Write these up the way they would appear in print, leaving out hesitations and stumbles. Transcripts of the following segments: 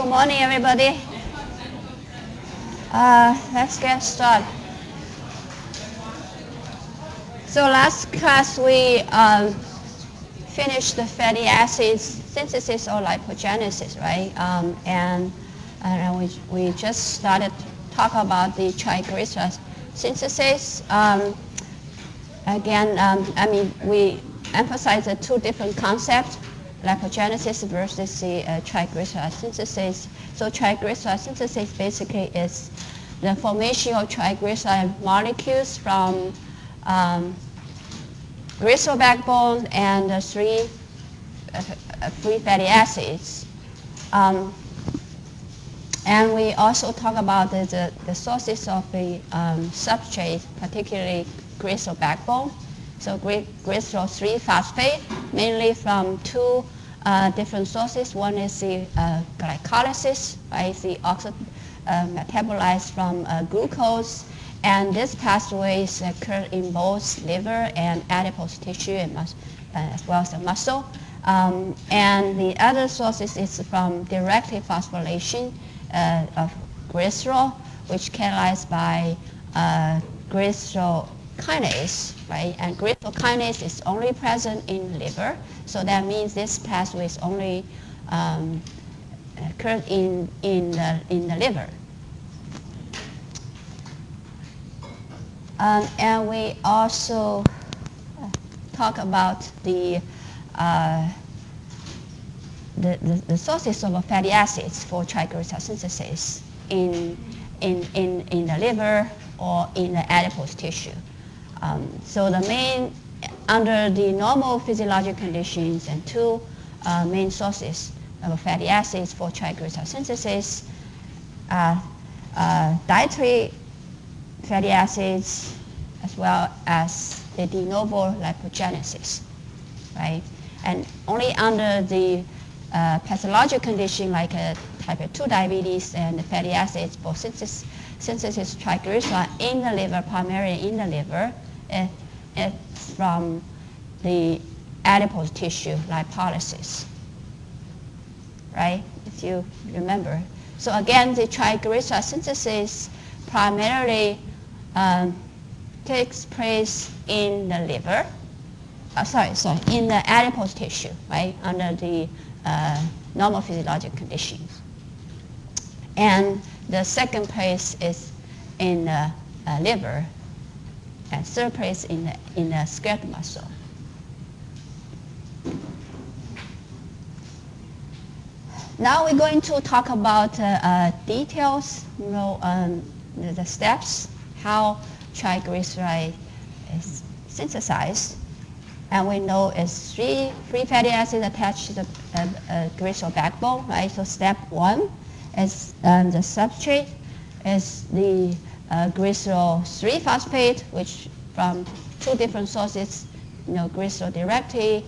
Good morning, everybody. Let's get started. So last class we finished the fatty acids synthesis or lipogenesis, right? And we just started to talk about the triglyceride synthesis. We emphasize the two different concepts, lipogenesis versus the triglyceride synthesis. So triglyceride synthesis basically is the formation of triglyceride molecules from glycerol backbone and three free fatty acids. And we also talk about the sources of the substrate, particularly glycerol backbone. So glycerol 3-phosphate, mainly from two different sources. One is the glycolysis, right? The metabolized from glucose. And this pathways occur in both liver and adipose tissue and as well as the muscle. And the other sources is from directly phosphorylation of glycerol, which catalyzed by glycerol kinase, right? And glycerol kinase is only present in liver, so that means this pathway is only occurred in the liver. And we also talk about the sources of fatty acids for triglyceride synthesis in the liver or in the adipose tissue. So the main, under the normal physiologic conditions, and two main sources of fatty acids for triglyceride synthesis are dietary fatty acids as well as the de novo lipogenesis, right? And only under the pathologic condition like type 2 diabetes and the fatty acids for synthesis triglyceride in the liver, primarily in the liver, it's from the adipose tissue lipolysis, right? If you remember. So again, the triglyceride synthesis primarily takes place in the liver, in the adipose tissue, right, under the normal physiologic conditions. And the second place is in the liver, and third place in the skeletal muscle. Now we're going to talk about details, the steps, how triglyceride is synthesized. And we know it's three free fatty acids attached to the glycerol backbone, right? So step one is the substrate is the glycerol 3-phosphate, which from two different sources, glycerol directly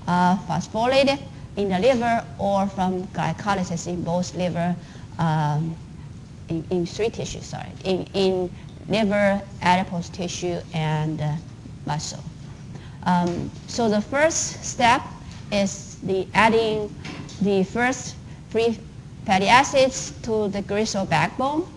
phosphorylated in the liver, or from glycolysis in both liver, in three tissues, in liver, adipose tissue, and muscle. So the first step is adding the first free fatty acids to the glycerol backbone.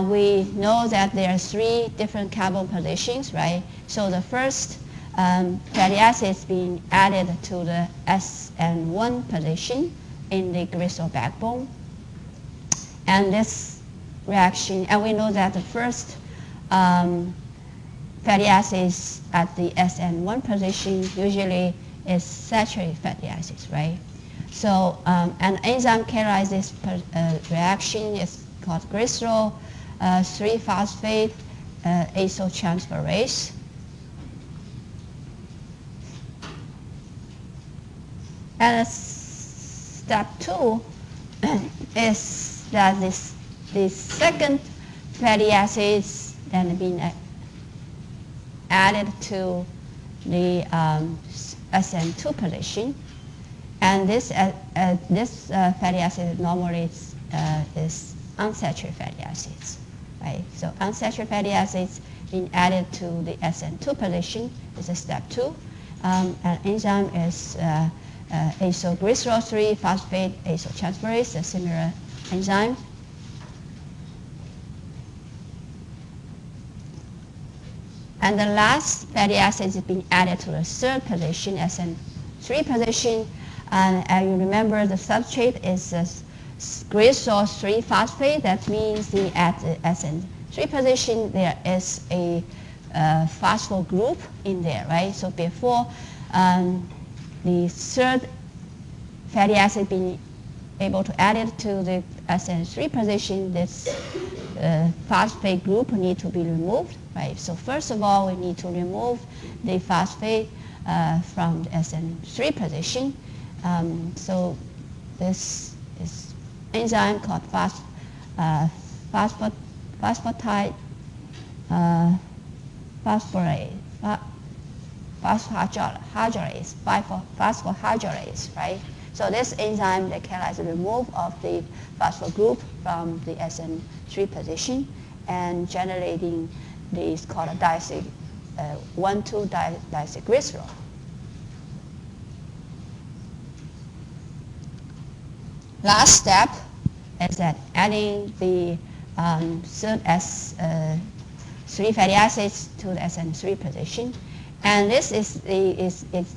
We know that there are three different carbon positions, right? So the first fatty acids being added to the SN1 position in the glycerol backbone. And this reaction, and we know that the first fatty acids at the SN1 position usually is saturated fatty acids, right? So an enzyme catalyzes this reaction is called glycerol 3-phosphate acyltransferase. And step two is that the second fatty acids then being added to the SN2 position, and this fatty acid normally is unsaturated fatty acids, right? So unsaturated fatty acids being added to the SN2 position is a step two. An enzyme is acylglycerol 3-phosphate acyltransferase, a similar enzyme. And the last fatty acid is being added to the third position, SN3 position. And you remember the substrate is glycerol 3-phosphate. That means at the SN3 position, there is a phosphor group in there, right? So before the third fatty acid being able to add it to the SN3 position, this phosphate group need to be removed, right? So first of all, we need to remove the phosphate from the SN3 position. So this is enzyme called phosphotide phosphohydrolase, right? So this enzyme that catalyzes the removal of the phosphor group from the SN3 position and generating this called a 1,2-diacylglycerol. Last step is that adding the third S3 fatty acids to the SN3 position. And this is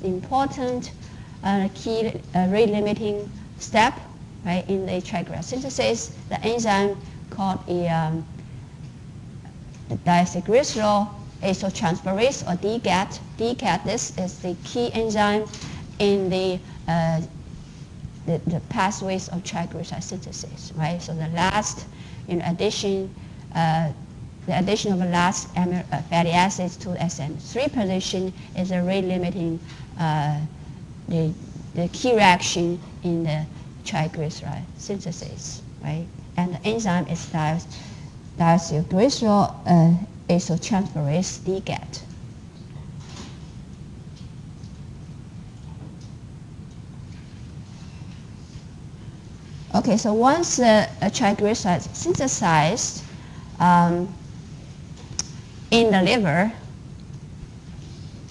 important key rate-limiting step, right, in the triglyceride synthesis. The enzyme called the diacylglycerol acetotransferase, or DGAT. DGAT, this is the key enzyme in the pathways of triglyceride synthesis, right? So the last, in addition, the addition of the last fatty acids to SN3 position is a rate-limiting the key reaction in the triglyceride synthesis, right? And the enzyme is diacylglycerol acetotransferase, DGAT. Okay, so once a triglyceride is synthesized in the liver,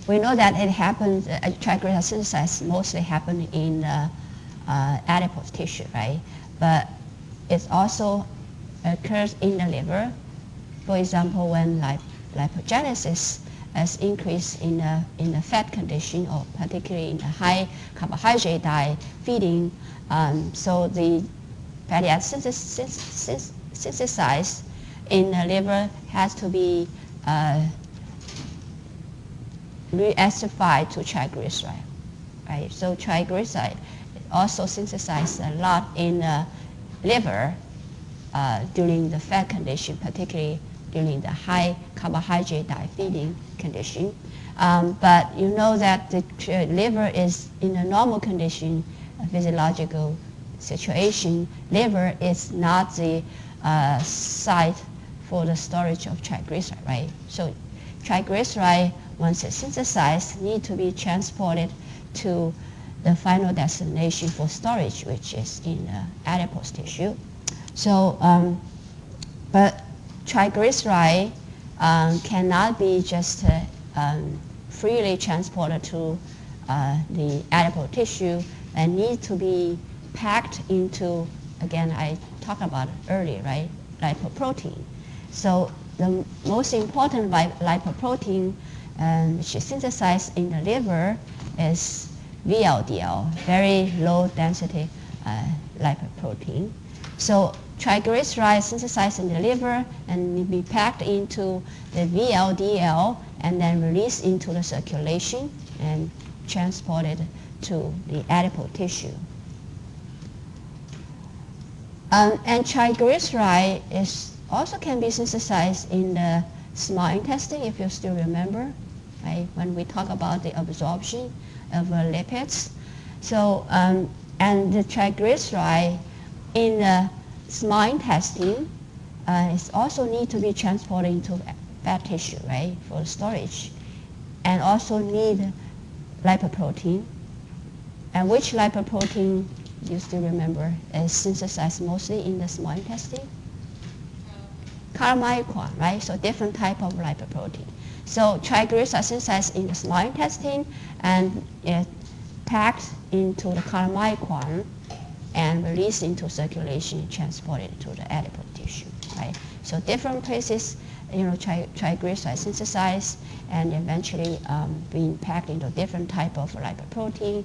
we know that it happens, triglyceride synthesis mostly happens in adipose tissue, right? But it also occurs in the liver. For example, when lipogenesis is increased in the fat condition, or particularly in the high carbohydrate diet feeding, so the fatty acid synthesized in the liver has to be re-acidified to triglyceride, right? So triglyceride also synthesized a lot in the liver during the fat condition, particularly during the high carbohydrate diet feeding condition. But you know that the liver is in a normal condition, a physiological situation. Liver is not the site for the storage of triglyceride, right? So triglyceride, once it's synthesized, need to be transported to the final destination for storage, which is in adipose tissue. So, but triglyceride cannot be just freely transported to the adipose tissue, and need to be packed into, again, I talked about it earlier, right, lipoprotein. So the most important lipoprotein which is synthesized in the liver is VLDL, very low density lipoprotein. So triglycerides synthesized in the liver and be packed into the VLDL and then released into the circulation and transported to the adipose tissue. And triglyceride also can be synthesized in the small intestine, if you still remember, right? When we talk about the absorption of lipids. So, and the triglyceride in the small intestine is also need to be transported into fat tissue, right, for storage, and also need lipoprotein. And which lipoprotein, you still remember, is synthesized mostly in the small intestine? Chylomicron, right? So different type of lipoprotein. So triglycerides are synthesized in the small intestine and packed into the chylomicron and released into circulation, transported to the adipose tissue, right? So different places, triglyceride synthesized and eventually being packed into different type of lipoprotein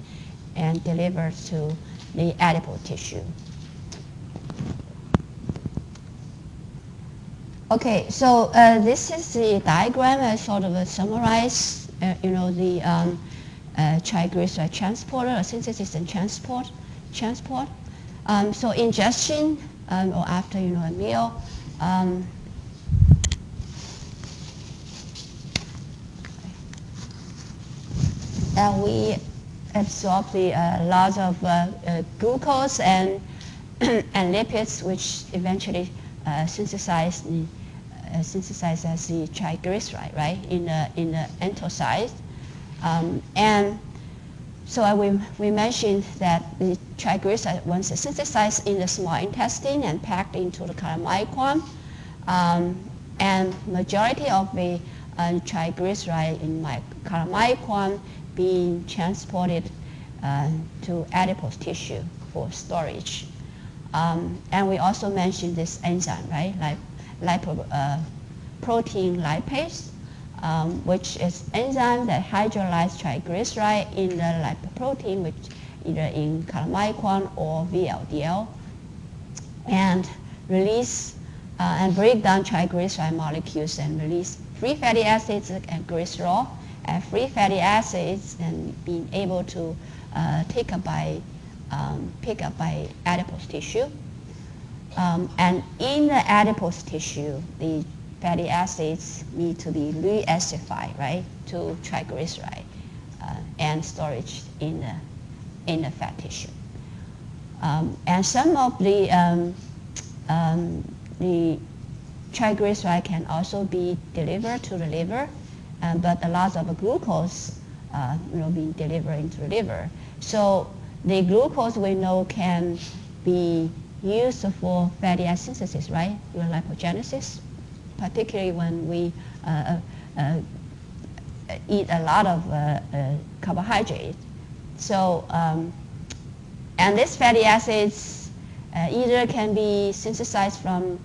and delivered to the adipose tissue. Okay, so this is the diagram. I sort of summarize, the triglyceride transporter, synthesis and transport. So ingestion or after a meal. And we absorb the lots of glucose and and lipids, which eventually synthesize as the triglyceride, right, in the enterocyte. And so we mentioned that the triglyceride, once synthesized in the small intestine and packed into the chylomicron, and majority of the triglyceride in my chylomicron being transported to adipose tissue for storage. And we also mentioned this enzyme, right, lipoprotein lipase, which is enzyme that hydrolyzes triglyceride in the lipoprotein, which either in chylomicron or VLDL, and release and break down triglyceride molecules and release free fatty acids and glycerol, and free fatty acids and being able to pick up by adipose tissue. And in the adipose tissue, the fatty acids need to be reacidified, right, to triglyceride and storage in the fat tissue. And some of the triglyceride can also be delivered to the liver, but a lot of glucose, being delivered into the liver. So the glucose we know can be used for fatty acid synthesis, right, through lipogenesis, particularly when we eat a lot of carbohydrate. So, and these fatty acids either can be synthesized from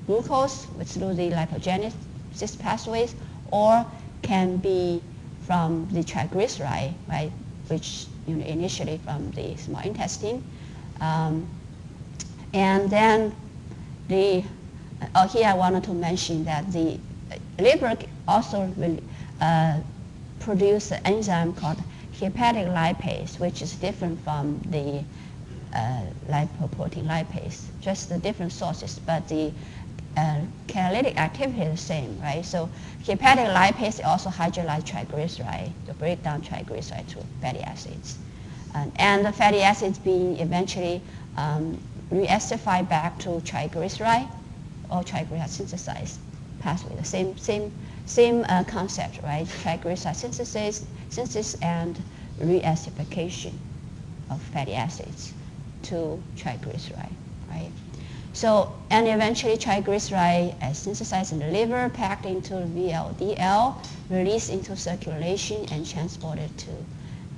glucose through the lipogenesis pathways, or can be from the triglyceride, right, which initially from the small intestine. And then here I wanted to mention that the liver also will produce an enzyme called hepatic lipase, which is different from the lipoprotein lipase, just the different sources, but the catalytic activity is the same, right? So hepatic lipase also hydrolyzes triglyceride to break down triglyceride to fatty acids. And the fatty acids being eventually reacidified back to triglyceride or triglyceride synthesized pathway. The same concept, right? Triglyceride synthesis and reacidification of fatty acids to triglyceride, right? So, and eventually triglyceride is synthesized in the liver, packed into VLDL, released into circulation and transported to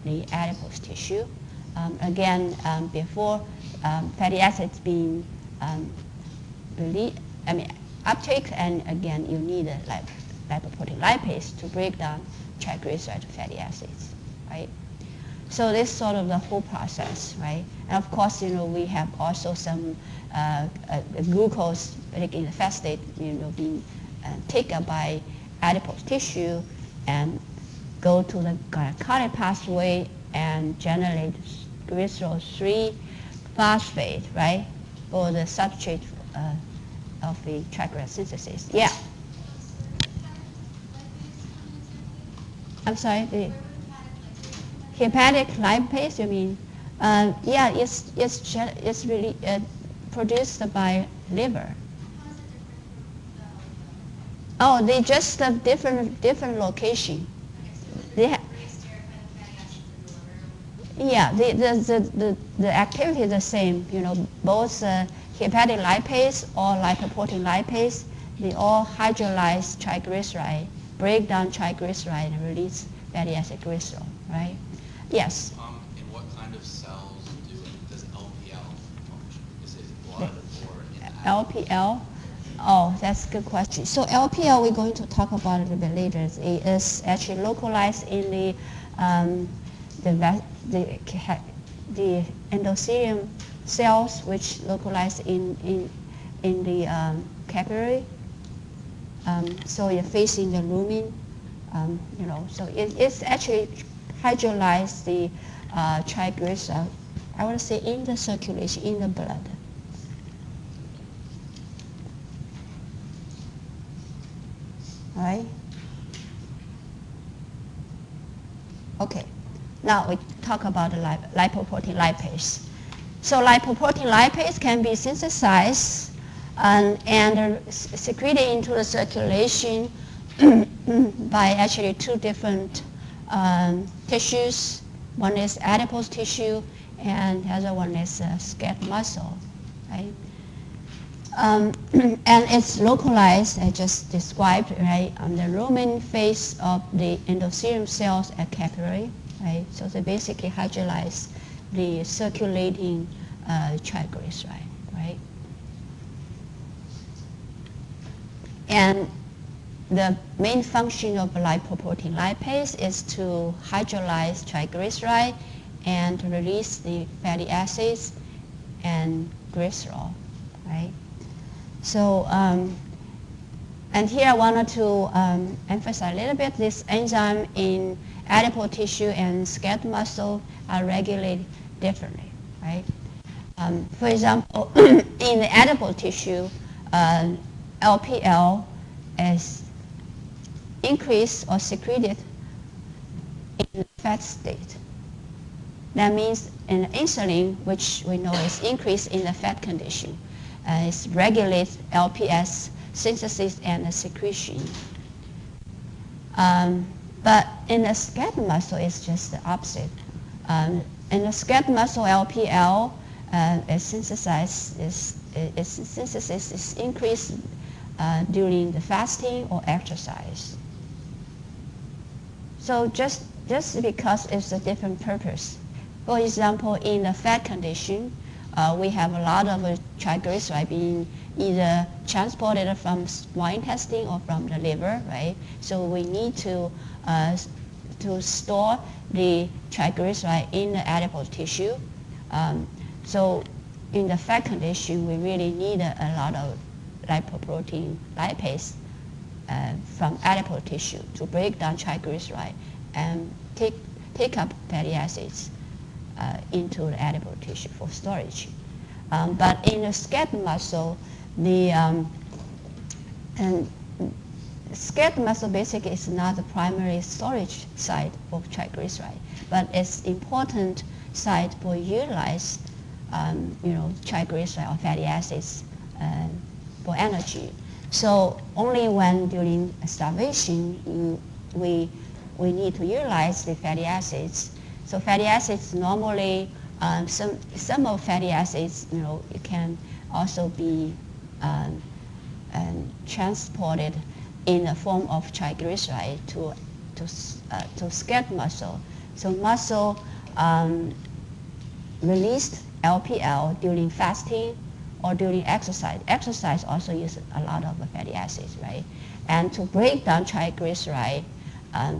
the adipose tissue. Before fatty acids being uptake, and again you need a lipoprotein lipase to break down triglyceride to fatty acids, right? So this is sort of the whole process, right? And of course, we have also some glucose, like in the fat state, being taken by adipose tissue and go to the glycolytic pathway and generate glycerol 3-phosphate, right, for the substrate of the triglyceride synthesis. Yeah. I'm sorry. The hepatic lipase, you mean? Yeah, it's really produced by liver. Oh, they just have different location. They yeah, the activity is the same. Both hepatic lipase or lipoprotein lipase, they all hydrolyze triglyceride, break down triglyceride, and release fatty acid glycerol, right? Yes. In what kind of cells does LP LPL. Oh, that's a good question. So LPL, we're going to talk about it a bit later. It is actually localized in the endothelium cells, which localize in the capillary. So you're facing the lumen, so it's actually hydrolyze the triglyceride, I want to say in the circulation, in the blood. All right? Okay, now we talk about the lipoprotein lipase. So lipoprotein lipase can be synthesized and secreted into the circulation by actually two different tissues. One is adipose tissue, and the other one is skeletal muscle, right? And it's localized, I just described, right, on the lumen face of the endothelium cells at capillary, right? So they basically hydrolyze the circulating triglyceride, right? And the main function of lipoprotein lipase is to hydrolyze triglyceride and to release the fatty acids and glycerol, right? So, and here I wanted to emphasize a little bit this enzyme in adipose tissue and skeletal muscle are regulated differently, right? For example, in the adipose tissue, LPL is increased or secreted in the fat state. That means in insulin, which we know is increased in the fat condition, it regulates LPS synthesis and secretion. But in the skeletal muscle, it's just the opposite. In the skeletal muscle, LPL its synthesis is increased during the fasting or exercise. So just because it's a different purpose. For example, in the fat condition, we have a lot of triglyceride being either transported from small intestine or from the liver, right? So we need to store the triglyceride in the adipose tissue. So in the fat condition, we really need a lot of lipoprotein lipase from adipose tissue to break down triglyceride and take up fatty acids into the adipose tissue for storage. But in the skeletal muscle, the skeletal muscle basically is not the primary storage site for triglyceride, but it's important site for utilize triglyceride or fatty acids for energy. So only when during starvation we need to utilize the fatty acids. So fatty acids normally, some of fatty acids, it can also be transported in the form of triglyceride to skeletal muscle. So muscle released LPL during fasting or during exercise. Exercise also uses a lot of fatty acids, right? And to break down triglyceride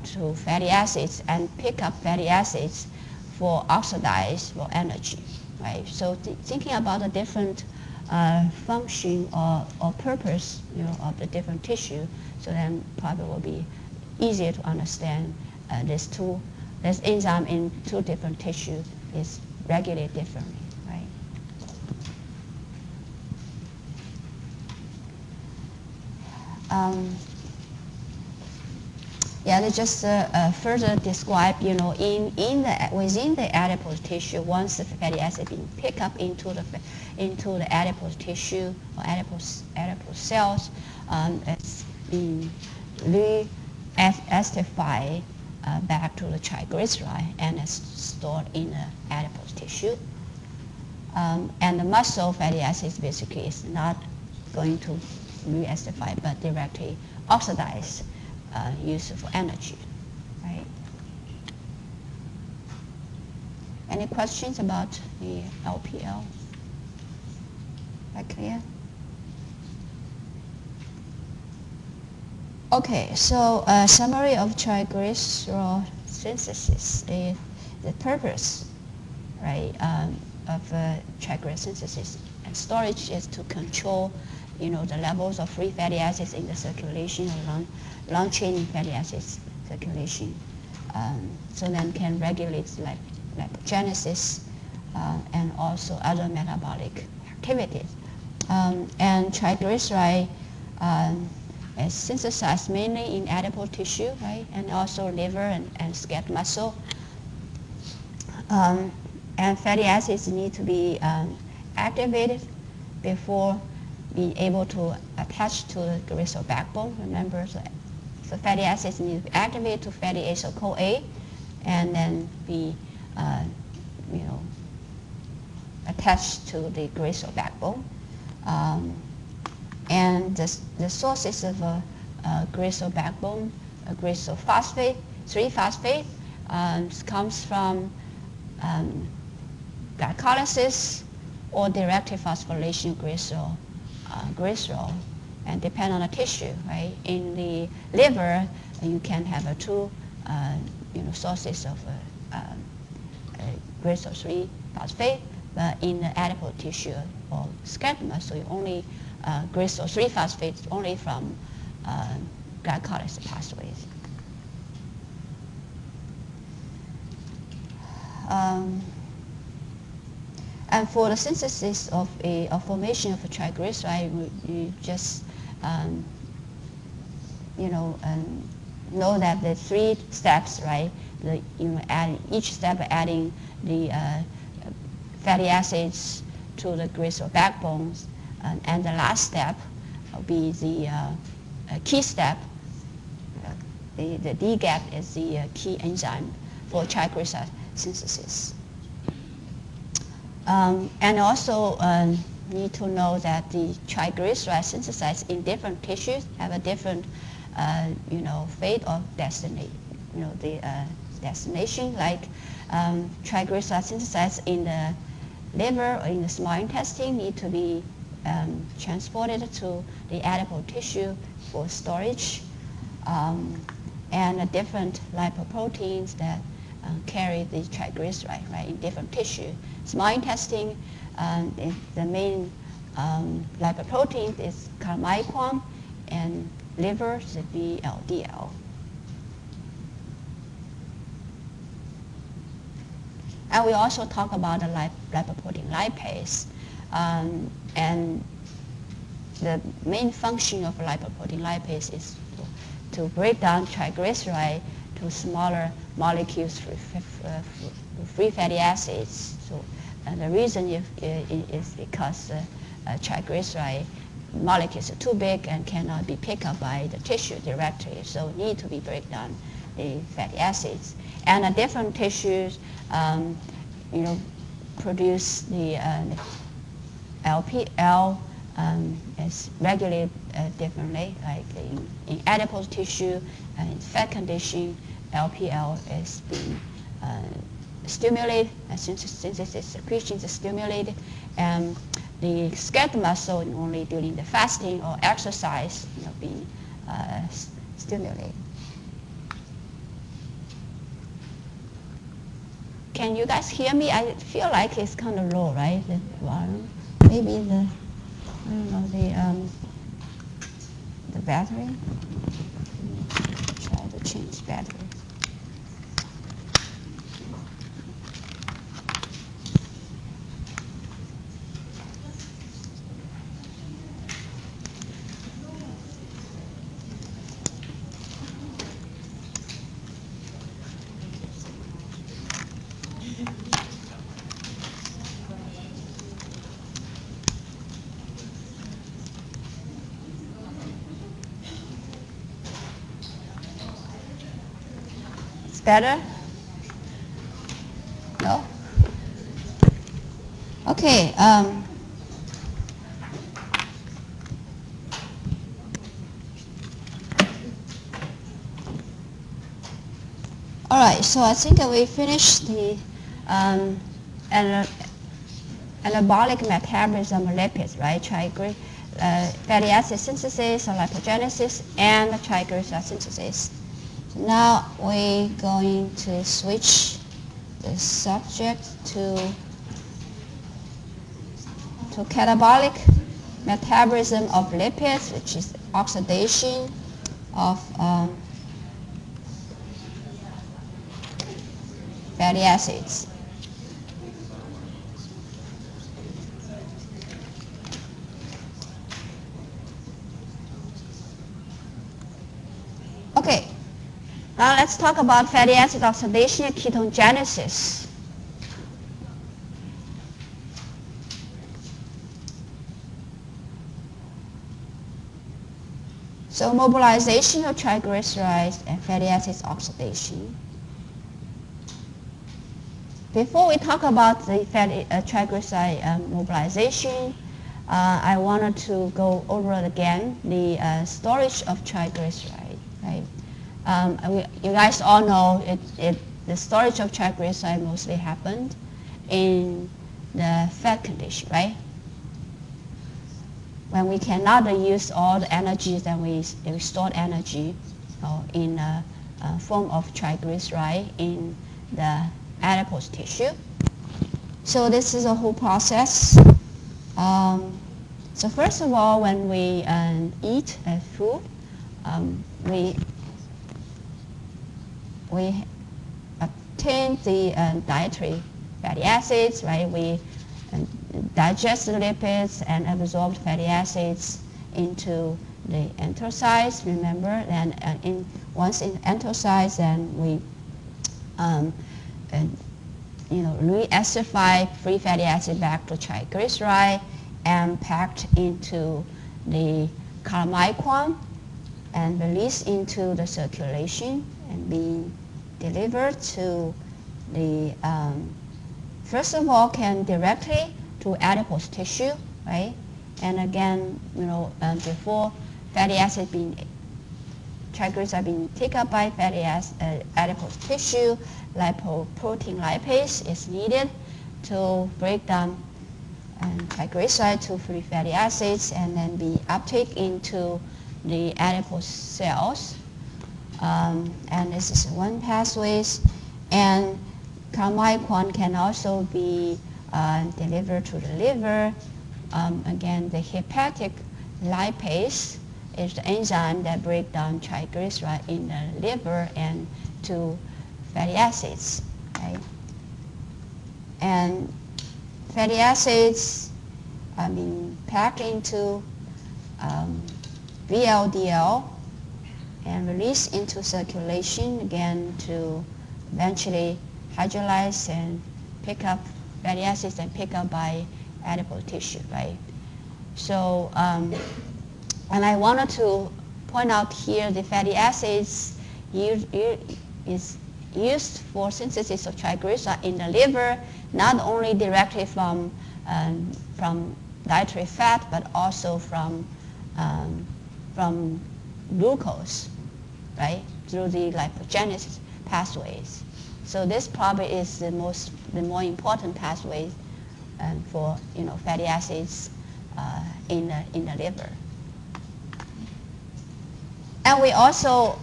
to fatty acids and pick up fatty acids for oxidize for energy, right? So thinking about the different function or purpose, of the different tissue, so then probably will be easier to understand this enzyme in two different tissues is regulated differently, right? They just further describe, within the adipose tissue, once the fatty acid being picked up into the adipose tissue or adipose cells, it's being re-acidified back to the triglyceride and is stored in the adipose tissue. And the muscle fatty acids basically is not going to re-acidify, but directly oxidize, used for energy, right? Any questions about the LPL? That clear? Okay, so a summary of triglycerol synthesis is the purpose, right, of triglycerol synthesis and storage is to control, the levels of free fatty acids in the circulation or long-chain fatty acids circulation. So then can regulate lipogenesis and also other metabolic activities. And triglyceride is synthesized mainly in adipose tissue, right, and also liver and skeletal muscle. And fatty acids need to be activated before being able to attach to the glycerol backbone. Remember, so fatty acids need to be activated to fatty acyl-CoA, and then be, attached to the glycerol backbone. And the sources of glycerol backbone, glycerol phosphate, 3-phosphate, comes from glycolysis or directed phosphorylation glycerol, and depend on the tissue, right? In the liver, you can have two, sources of glycerol 3-phosphate, but in the adipose tissue or skeletal muscle, you only glycerol 3-phosphate only from glycolysis pathways. And for the synthesis of a formation of a triglyceride, you just know that the 3 steps, right? Each step adding the fatty acids to the glycerol backbones, and the last step will be the key step. The DGAP is the key enzyme for triglyceride synthesis. And also need to know that the triglyceride synthesized in different tissues have a different, fate or destiny. The destination, like triglyceride synthesized in the liver or in the small intestine need to be transported to the adipose tissue for storage, and the different lipoproteins that carry the triglyceride, right, in different tissue. Small intestine, the main lipoprotein is chylomicron, and liver is the VLDL. And we also talk about the lipoprotein lipase, and the main function of lipoprotein lipase is to break down triglyceride to smaller molecules free fatty acids. So the reason is because triglyceride molecules are too big and cannot be picked up by the tissue directly, so need to be break down the fatty acids. And the different tissues, produce the LPL is regulated differently, like in adipose tissue and in fat condition, LPL is being stimulated, synthesis secretions are stimulated, and the skeletal muscle only during the fasting or exercise, being stimulated. Can you guys hear me? I feel like it's kind of low, right? The volume. Maybe the battery. Try to change battery. Better? No? Okay. All right, so I think we finished the anabolic metabolism of lipids, right? fatty acid synthesis or lipogenesis and triglyceride synthesis. So now we're going to switch the subject to catabolic metabolism of lipids, which is oxidation of fatty acids. Okay, now let's talk about fatty acid oxidation and ketogenesis. So mobilization of triglycerides and fatty acids oxidation. Before we talk about the fatty triglyceride mobilization, I wanted to go over again the storage of triglyceride. Right? You guys all know the storage of triglyceride mostly happened in the fat condition, right? When we cannot use all the energy, then we stored energy in form of triglyceride in the adipose tissue. So this is a whole process. So first of all, when we eat food, we obtain the dietary fatty acids, right? We digest the lipids and absorb fatty acids into the enterocytes, remember, and once in enterocytes, then we re-acidify free fatty acid back to triglyceride and packed into the chylomicron and released into the circulation and being delivered to the, first of all, can directly to adipose tissue, right? And again, before fatty acid triglycerides being taken up by fatty acid, adipose tissue, lipoprotein lipase is needed to break down triglyceride to free fatty acids and then be uptake into the adipose cells. And this is one pathway. And chylomicron can also be delivered to the liver. Again, the hepatic lipase is the enzyme that breaks down triglyceride in the liver and to fatty acids. Right? And fatty acids are being packed into VLDL and released into circulation again to eventually hydrolyze and pick up fatty acids and pick up by adipose tissue, right? So, and I wanted to point out here the fatty acids is used for synthesis of triglyceride in the liver, not only directly from dietary fat, but also from glucose, right, through the lipogenesis pathways. So this probably is the more important pathway for fatty acids in the liver. And we also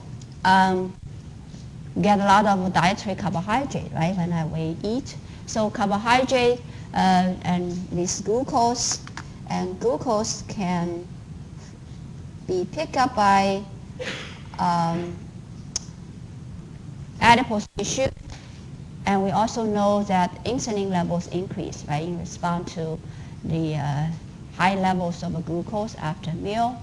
get a lot of dietary carbohydrate, right, when we eat. So carbohydrate and this glucose, and glucose can be picked up by adipose tissue. And we also know that insulin levels increase, right, in response to the high levels of glucose after a meal,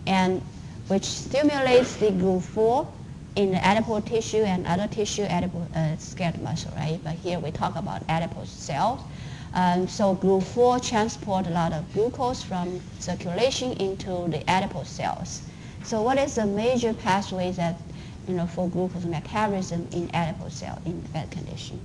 and which stimulates the GLUT4 in the adipose tissue and other tissue, skeletal muscle, right? But here we talk about adipose cells. So GLUT4 transport a lot of glucose from circulation into the adipose cells. So what is the major pathway that for glucose metabolism in adipose cell in fat condition?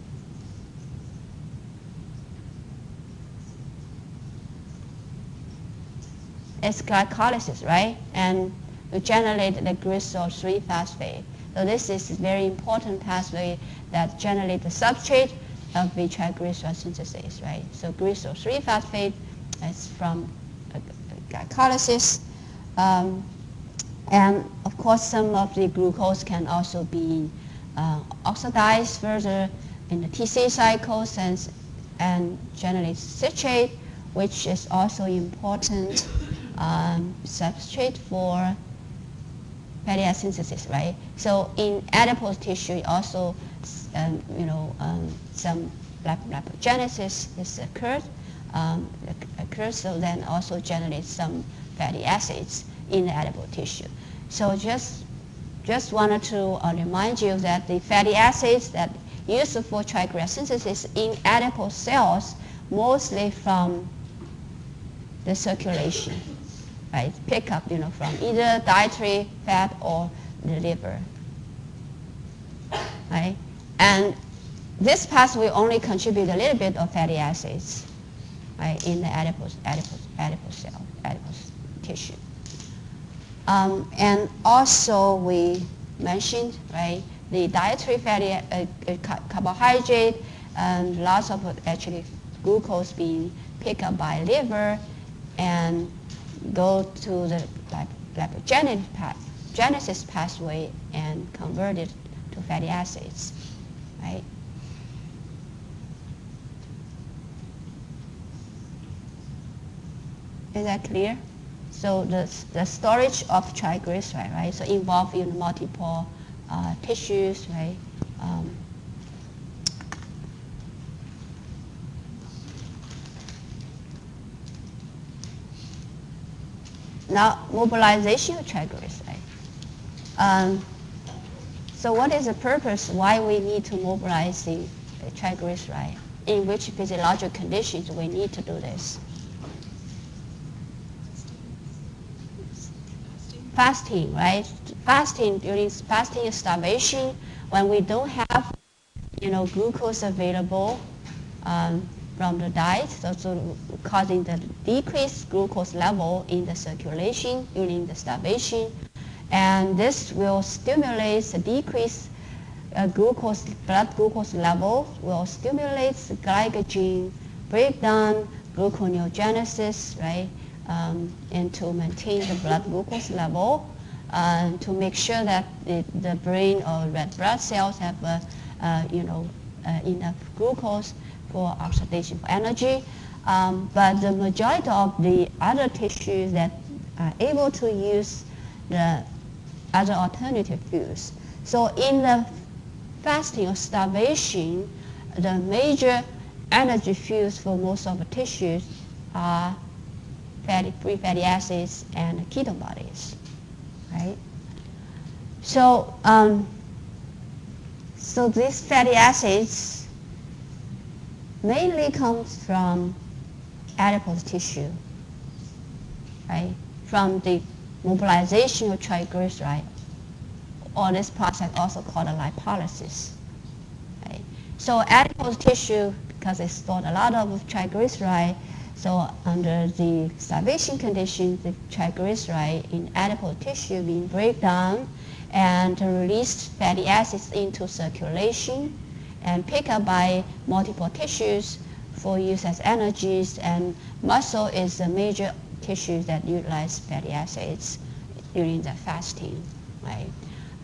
It's glycolysis, right? And we generate the glycerol 3-phosphate. So this is a very important pathway that generates the substrate of the triglyceride synthesis, right? So glycerol 3-phosphate is from glycolysis. And of course, some of the glucose can also be oxidized further in the TCA cycles and generate citrate, which is also important substrate for fatty acid synthesis, right? So in adipose tissue, also, some lipogenesis is occurs, so then also generates some fatty acids in the adipose tissue. So just wanted to remind you that the fatty acids that used for triglyceride synthesis in adipose cells mostly from the circulation, right? Pick up, from either dietary fat or the liver, right? And this pathway only contribute a little bit of fatty acids, right, in the adipose cell, adipose tissue. And also we mentioned, right, the dietary fatty carbohydrate and lots of actually glucose being picked up by liver and go to the lipogenesis pathway and converted to fatty acids, right? Is that clear? So the storage of triglyceride, right? So involved in multiple tissues, right? Now, mobilization of triglyceride. So what is the purpose why we need to mobilize the triglyceride? In which physiological conditions we need to do this? Fasting, right? During fasting and starvation, when we don't have, glucose available from the diet, so causing the decreased glucose level in the circulation during the starvation, and this will stimulate the decreased blood glucose level, will stimulate the glycogen breakdown, gluconeogenesis, right? And to maintain the blood glucose level, to make sure that the brain or red blood cells have enough glucose for oxidation for energy. But the majority of the other tissues that are able to use the other alternative fuels. So in the fasting or starvation, the major energy fuels for most of the tissues are free fatty acids and ketone bodies, right? So, so these fatty acids mainly comes from adipose tissue, right? From the mobilization of triglyceride, or this process also called a lipolysis, right? So adipose tissue, because it stored a lot of triglyceride, so under the starvation condition, the triglyceride in adipose tissue being break down and release fatty acids into circulation and picked up by multiple tissues for use as energies, and muscle is the major tissue that utilize fatty acids during the fasting, right?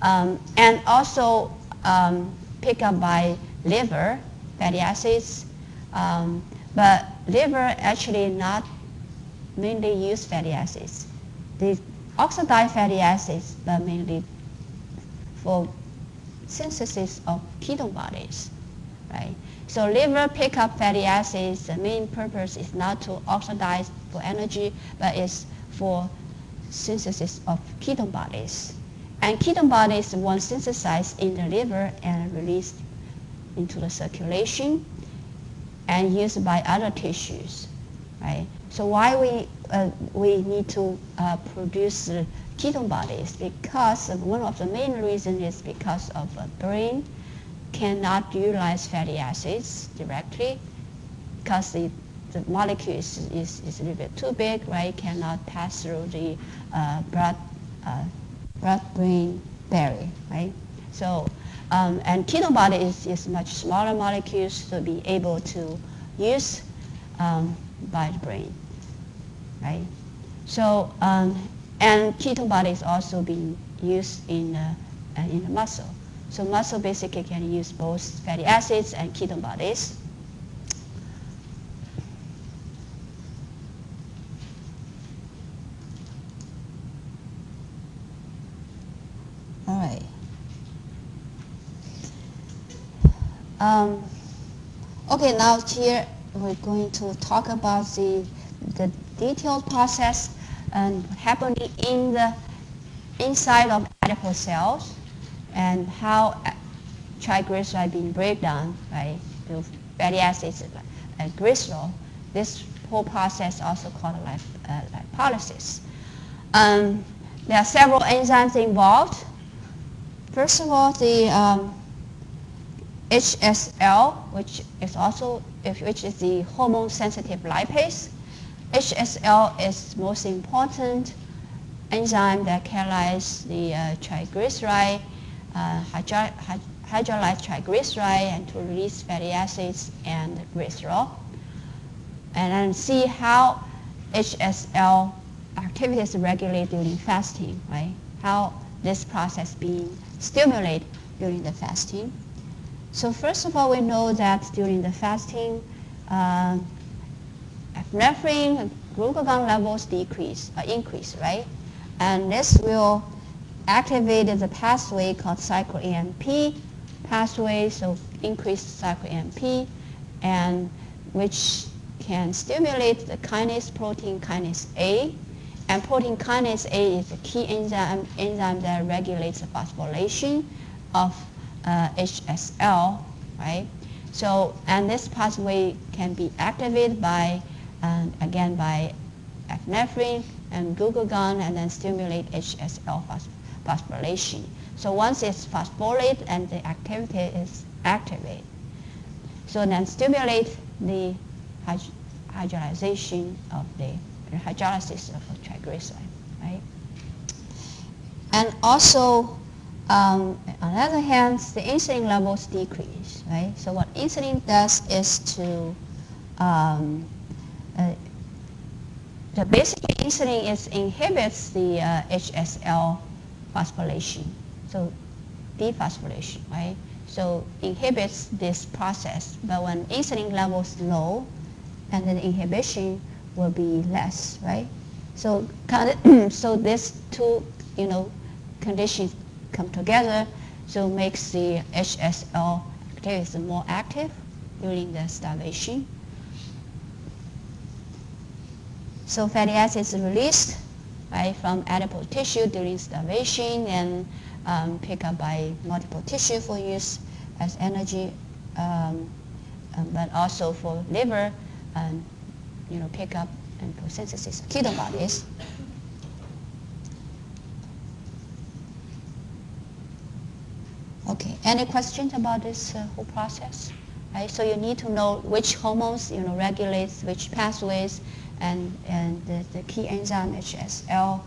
And also picked up by liver fatty acids, but liver actually not mainly use fatty acids. They oxidize fatty acids, but mainly for synthesis of ketone bodies, right? So liver pick up fatty acids. The main purpose is not to oxidize for energy, but is for synthesis of ketone bodies. And ketone bodies, once synthesized in the liver and released into the circulation and used by other tissues, right? So why we need to produce ketone bodies? Because one of the main reasons is because of the brain cannot utilize fatty acids directly because the molecule is a little bit too big, right? Cannot pass through the blood-brain barrier, right? So, and ketone body is much smaller molecules to be able to use by the brain, right? So, and ketone body is also being used in the muscle. So muscle basically can use both fatty acids and ketone bodies. All right. Okay, now here we're going to talk about the detailed process and happening in the inside of adipose cells and how triglyceride being break down by the fatty acids and glycerol. This whole process also called lipolysis. There are several enzymes involved. First of all, the HSL, which is the hormone-sensitive lipase. HSL is most important enzyme that catalyzes the triglyceride, hydrolyze triglyceride, and to release fatty acids and glycerol. And then see how HSL activity is regulated during fasting, right? How this process being stimulated during the fasting. So first of all, we know that during the fasting, epinephrine and glucagon levels increase, right? And this will activate the pathway called cyclo-AMP pathway, so increased cyclo-AMP, and which can stimulate the kinase protein kinase A. And protein kinase A is a key enzyme that regulates the phosphorylation of HSL, right? So, and this pathway can be activated by, again, by epinephrine and glucagon, and then stimulate HSL phosphorylation. So once it's phosphorylated and the activity is activated, so then stimulate the hydrolysis of the triglyceride, right? And also, on the other hand, the insulin levels decrease, right? So what insulin does is to, basically insulin inhibits the HSL phosphorylation, so dephosphorylation, right? So inhibits this process, but when insulin levels low, and then inhibition will be less, right? So, so these two, conditions come together, so makes the HSL activity more active during the starvation. So fatty acids are released, right, from adipose tissue during starvation and picked up by multiple tissue for use as energy, but also for liver and pick up and for synthesis of ketone bodies. Okay, any questions about this whole process? Right, so you need to know which hormones regulates which pathways, and the key enzyme HSL,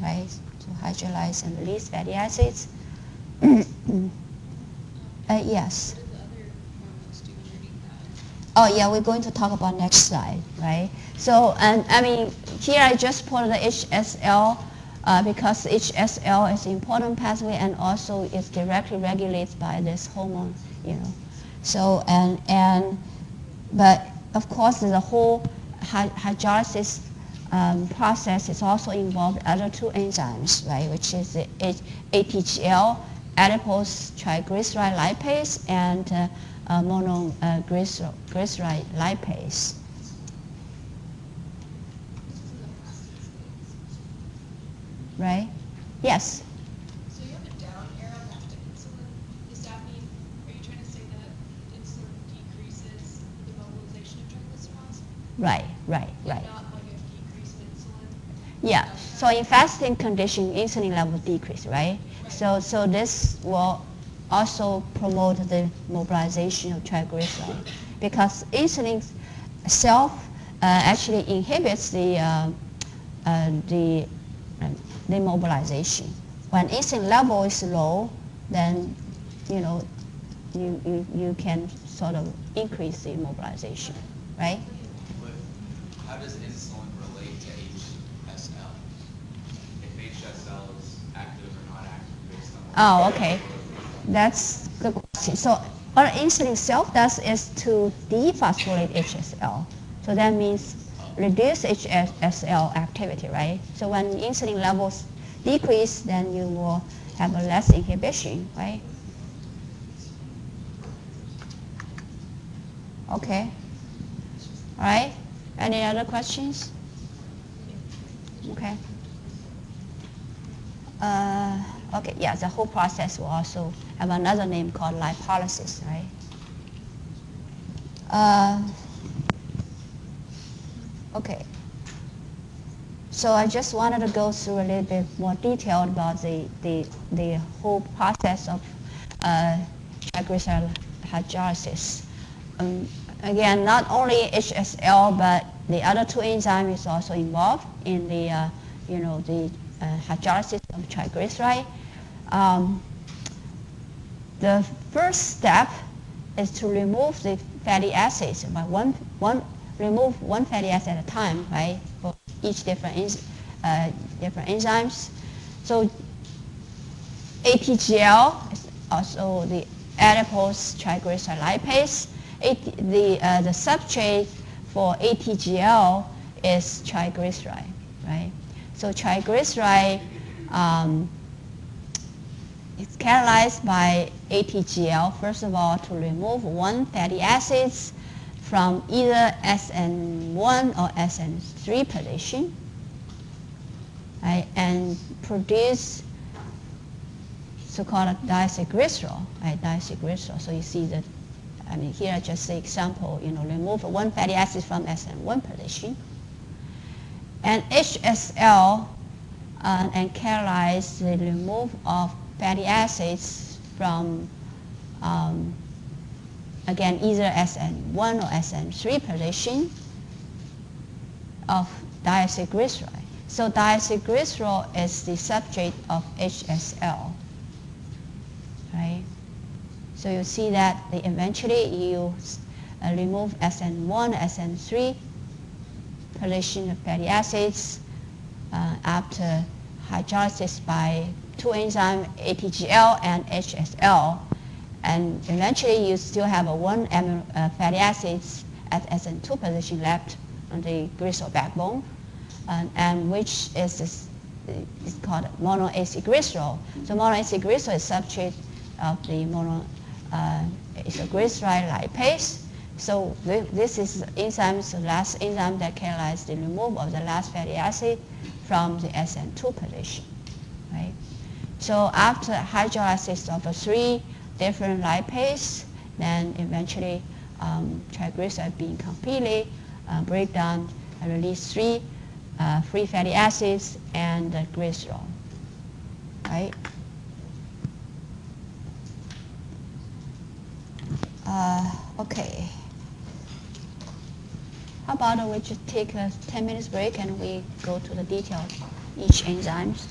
right, to hydrolyze and release fatty acids. Yes. Oh yeah, we're going to talk about next slide, right? So, and I mean, here I just put the HSL because HSL is an important pathway and also is directly regulated by this hormone, So, but of course the whole hydrolysis process is also involved other two enzymes, right? Which is the ATGL, adipose triglyceride lipase, and monoglyceride lipase. Right? Yes? So you have a down arrow next to insulin. Does that mean, are you trying to say that insulin decreases the mobilization of triglycerides? Right. And not like a decrease in insulin? Yeah. So in fasting condition, insulin level decrease, right? So this will also promote the mobilization of triglyceride because insulin itself actually inhibits the mobilization. When insulin level is low, then you can sort of increase the mobilization, right? How does insulin relate to Oh, okay. That's the question. So what insulin itself does is to dephosphorylate HSL. So that means reduce HSL activity, right? So when insulin levels decrease, then you will have a less inhibition, right? Okay. All right. Any other questions? Okay. Okay, yeah, the whole process will also have another name called lipolysis, right? Uh, okay, so I just wanted to go through a little bit more detail about the whole process of triglyceride hydrolysis. Um, Again, not only HSL, but the other two enzymes is also involved in the hydrolysis of triglyceride. Um, The first step is to remove the fatty acids by remove one fatty acid at a time, right? For each different enzymes. So ATGL is also the adipose triglyceride lipase. The substrate for ATGL is triglyceride, right? So triglyceride it's catalyzed by ATGL, first of all, to remove one fatty acids from either SN1 or SN3 position, right, and produce so-called diacylglycerol, right, diacylglycerol. So you see that, I mean, here just the example, remove one fatty acid from SN1 position. And HSL and catalyze the remove of fatty acids from, um, again, either SN1 or SN3 position of diacylglycerol. So diacylglycerol is the substrate of HSL, right? So you see that eventually you remove SN1, SN3 position of fatty acids after hydrolysis by two enzymes, ATGL and HSL. And eventually you still have one fatty acids at SN2 position left on the glycerol backbone, and which is called monoacylglycerol. So monoacylglycerol is substrate of the monoacylglyceride lipase. So this is the last enzyme that catalyzes the removal of the last fatty acid from the SN2 position, right? So after hydrolysis of three different lipase, then eventually triglyceride being completely break down and release three free fatty acids and glycerol, right? Okay. How about we just take a 10 minutes break and we go to the detail of each enzymes.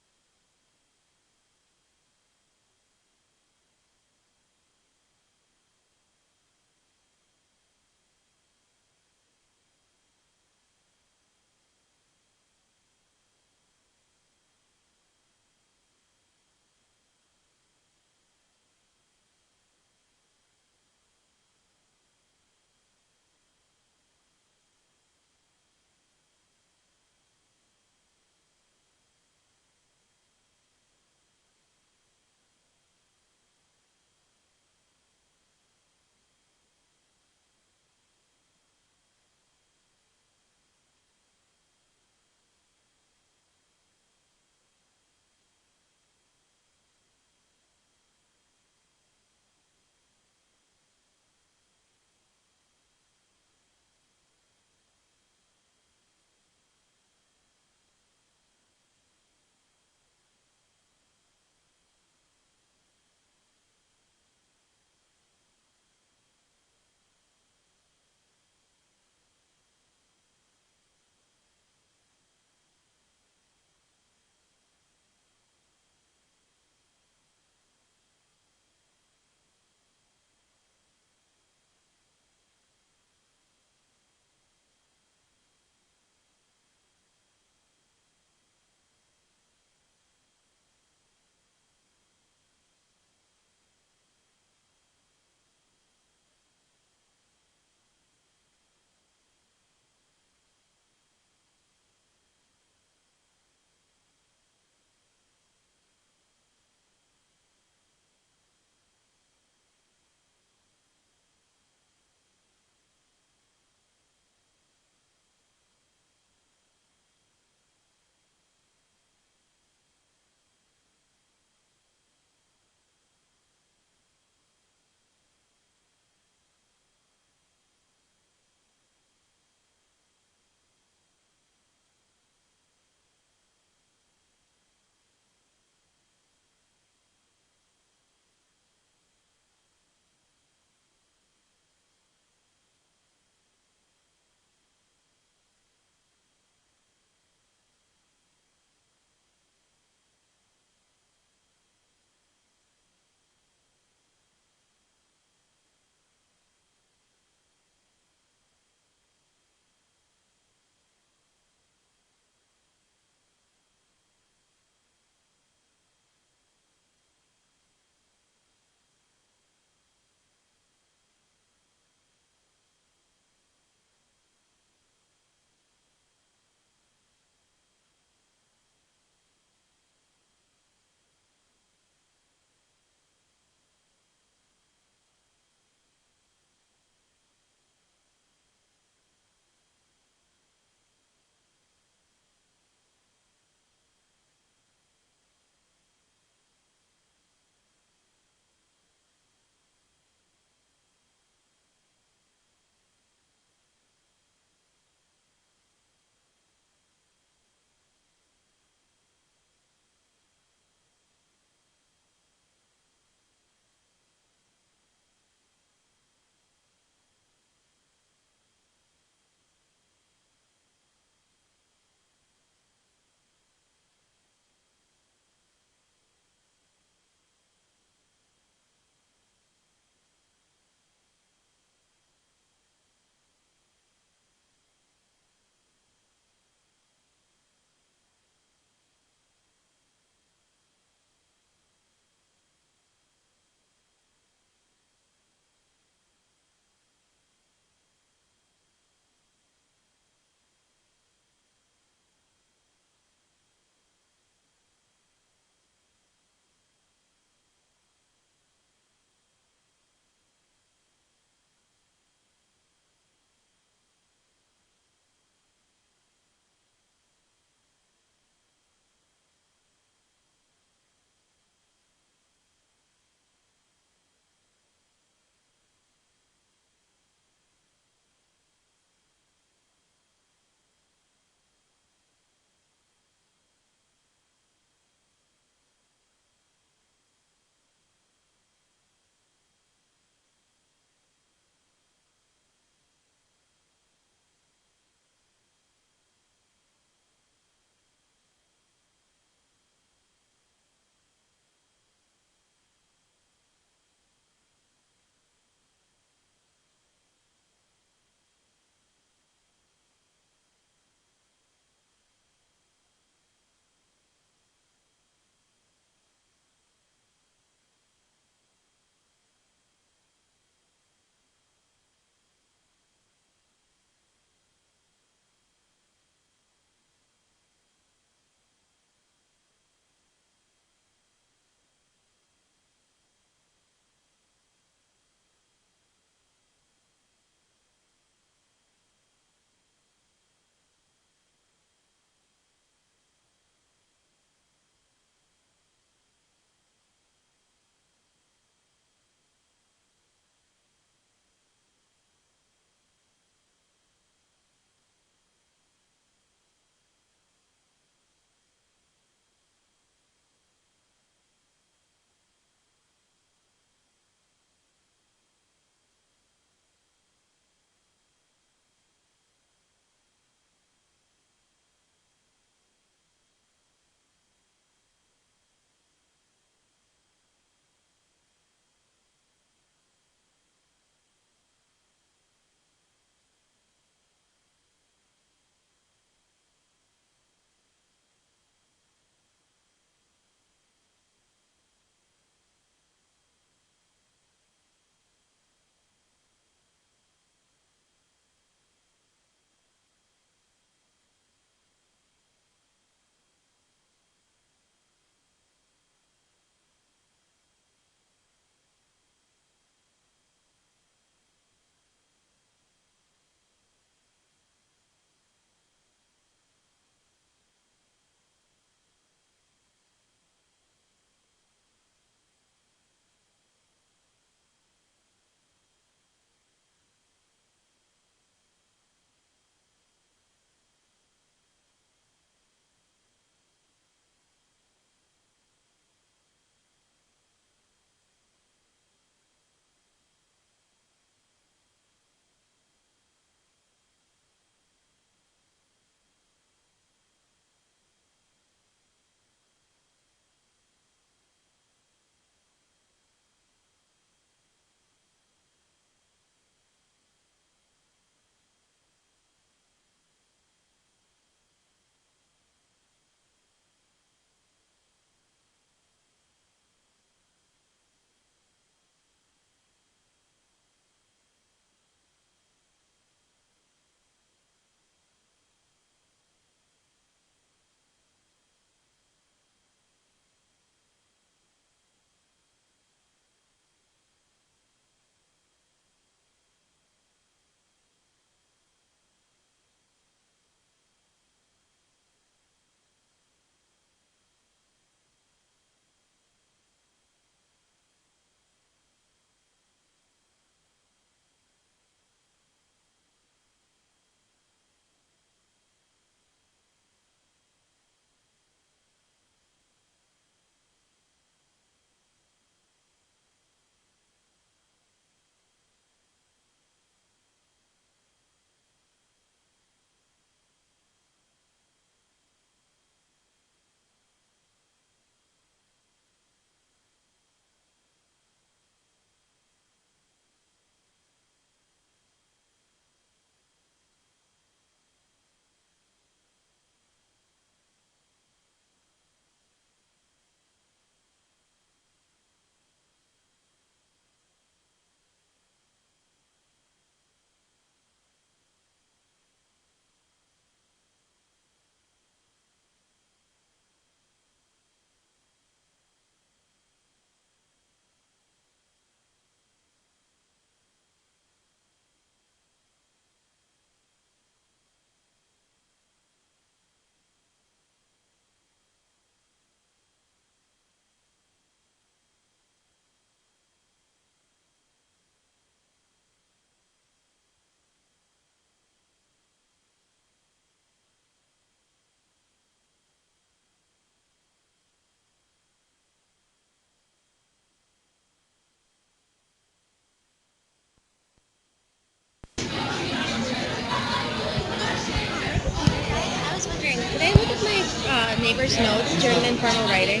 Neighbor's notes during the informal writing.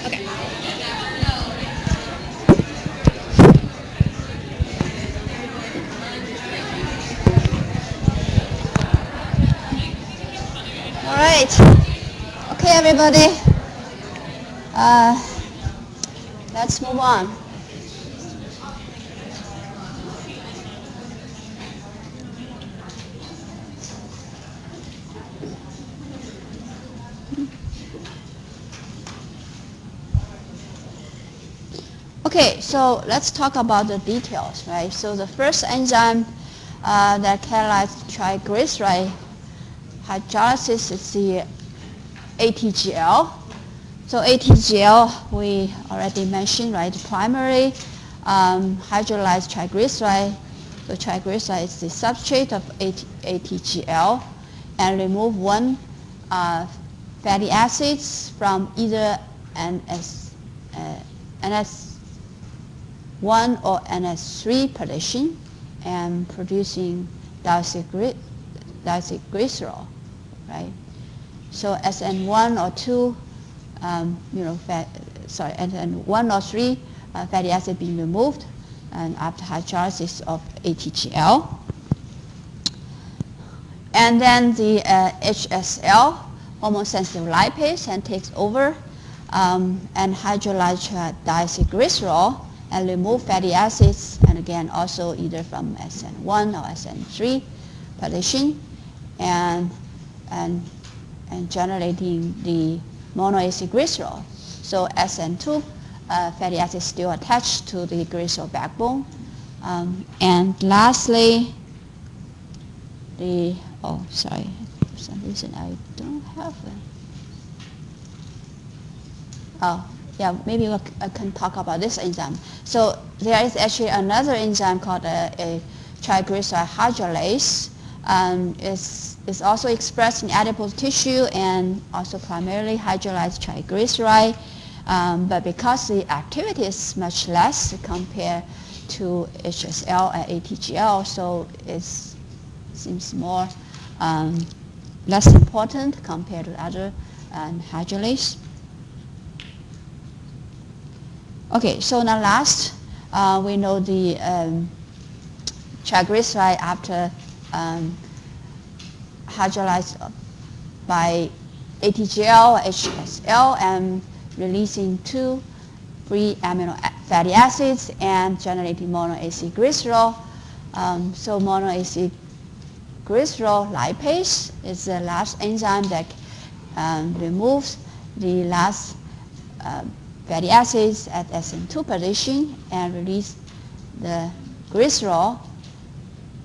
Okay. All right. Okay, everybody. Let's move on. Okay, so let's talk about the details, right? So the first enzyme that catalyzes triglyceride hydrolysis is the ATGL. So ATGL, we already mentioned, right? Primarily hydrolyzed triglyceride. So triglyceride is the substrate of ATGL, and remove one fatty acids from either NS1 or NS3 position, and producing diacylglycerol, right? So SN1 or 2, SN1 or 3 fatty acid being removed, and after hydrolysis of ATGL. And then the HSL, hormone-sensitive lipase, and takes over and hydrolyze diacylglycerol and remove fatty acids, and again also either from SN1 or SN3 position, and generating the monoacylglycerol. So SN2 fatty acids still attached to the glycerol backbone. And lastly, for some reason I don't have it. Maybe I can talk about this enzyme. So there is actually another enzyme called a triglyceride hydrolase. It's also expressed in adipose tissue and also primarily hydrolyzed triglyceride. But because the activity is much less compared to HSL and ATGL, so it seems more less important compared to other hydrolase. Okay, so now last, we know the triglyceride after hydrolyzed by ATGL, HSL, and releasing 2 free amino fatty acids and generating monoacylglycerol. So monoacylglycerol lipase is the last enzyme that removes the last fatty acids at SN2 position and release the glycerol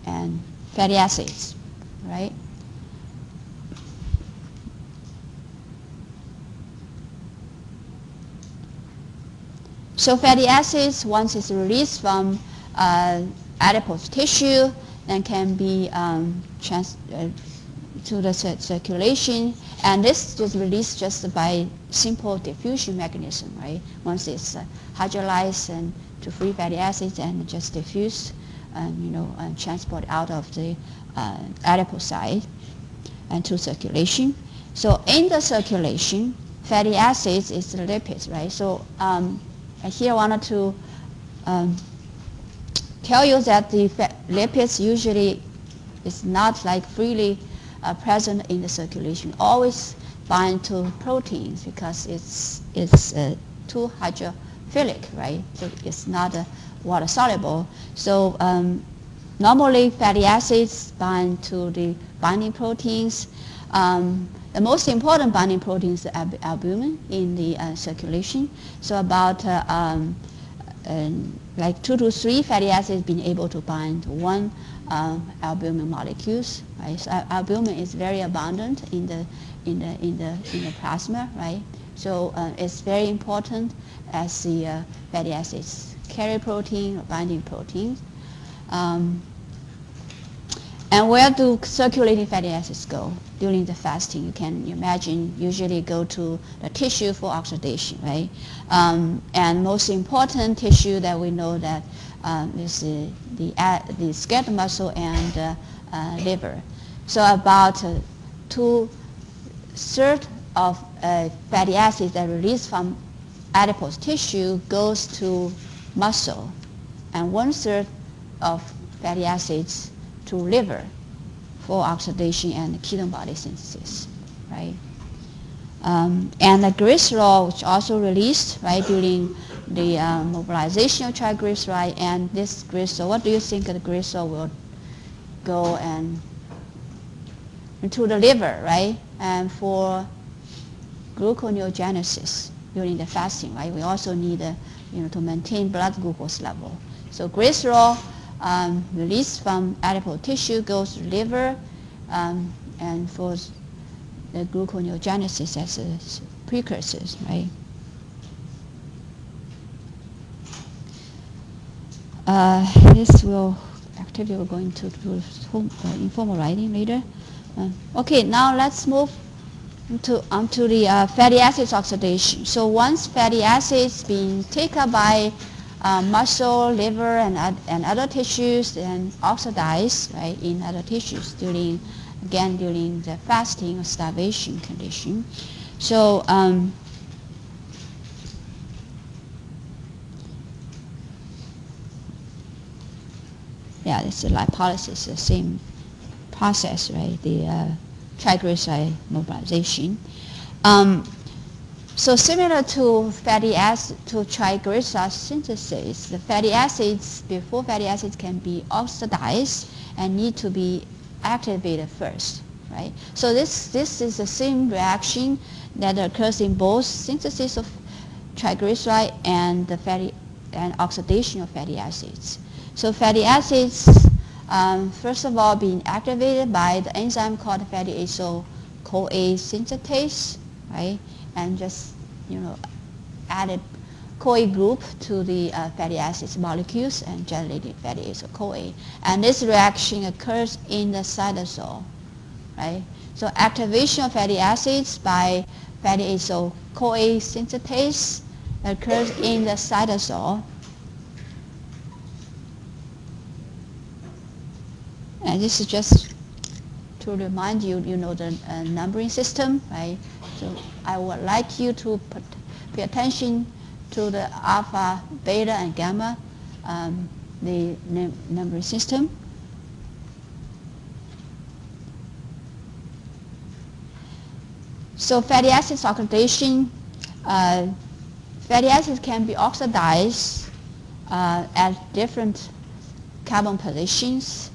and fatty acids, right? So fatty acids, once it's released from adipose tissue, then can be to the circulation, and this is released just by simple diffusion mechanism, right? Once it's hydrolyzed and to free fatty acids and just diffuse, and transport out of the adipocyte and to circulation. So in the circulation, fatty acids is the lipids, right? So here I wanted to tell you that the lipids usually is not like freely present in the circulation. Always bind to proteins because it's too hydrophilic, right? So it's not water soluble. So normally fatty acids bind to the binding proteins. The most important binding protein is the albumin in the circulation. So about like 2 to 3 fatty acids being able to bind to one albumin molecules. Right? So albumin is very abundant in the plasma, right? So it's very important as the fatty acids carry protein or binding proteins. And where do circulating fatty acids go during the fasting? You can imagine usually go to the tissue for oxidation, right? And most important tissue that we know that is the skeletal muscle and liver. So about 2/3 of fatty acids that are released from adipose tissue goes to muscle, and 1/3 of fatty acids to liver for oxidation and ketone body synthesis, right? And the glycerol, which also released, right, during the mobilization of triglyceride, and this glycerol, what do you think the glycerol will go and into the liver, right? And for gluconeogenesis during the fasting, right? We also need, to maintain blood glucose level. So glycerol released from adipose tissue goes to the liver, and for the gluconeogenesis as a precursors, right? This activity we're going to do informal writing later. Okay, now let's move onto the fatty acids oxidation. So once fatty acids being taken up by muscle, liver, and other tissues, and oxidized, right, in other tissues during the fasting or starvation condition. So this is lipolysis, the same process, right? The triglyceride mobilization. So similar to triglyceride synthesis, the fatty acids, before fatty acids can be oxidized and need to be activated first, right? So this is the same reaction that occurs in both synthesis of triglyceride and and oxidation of fatty acids. So fatty acids, first of all, being activated by the enzyme called fatty acyl-CoA synthetase, right? And just added CoA group to the fatty acids molecules and generated fatty acyl-CoA. And this reaction occurs in the cytosol, right? So activation of fatty acids by fatty acyl-CoA synthetase occurs in the cytosol. And this is just to remind you, the numbering system, right? So I would like you to pay attention to the alpha, beta, and gamma, the numbering system. So fatty acids oxidation, fatty acids can be oxidized at different carbon positions,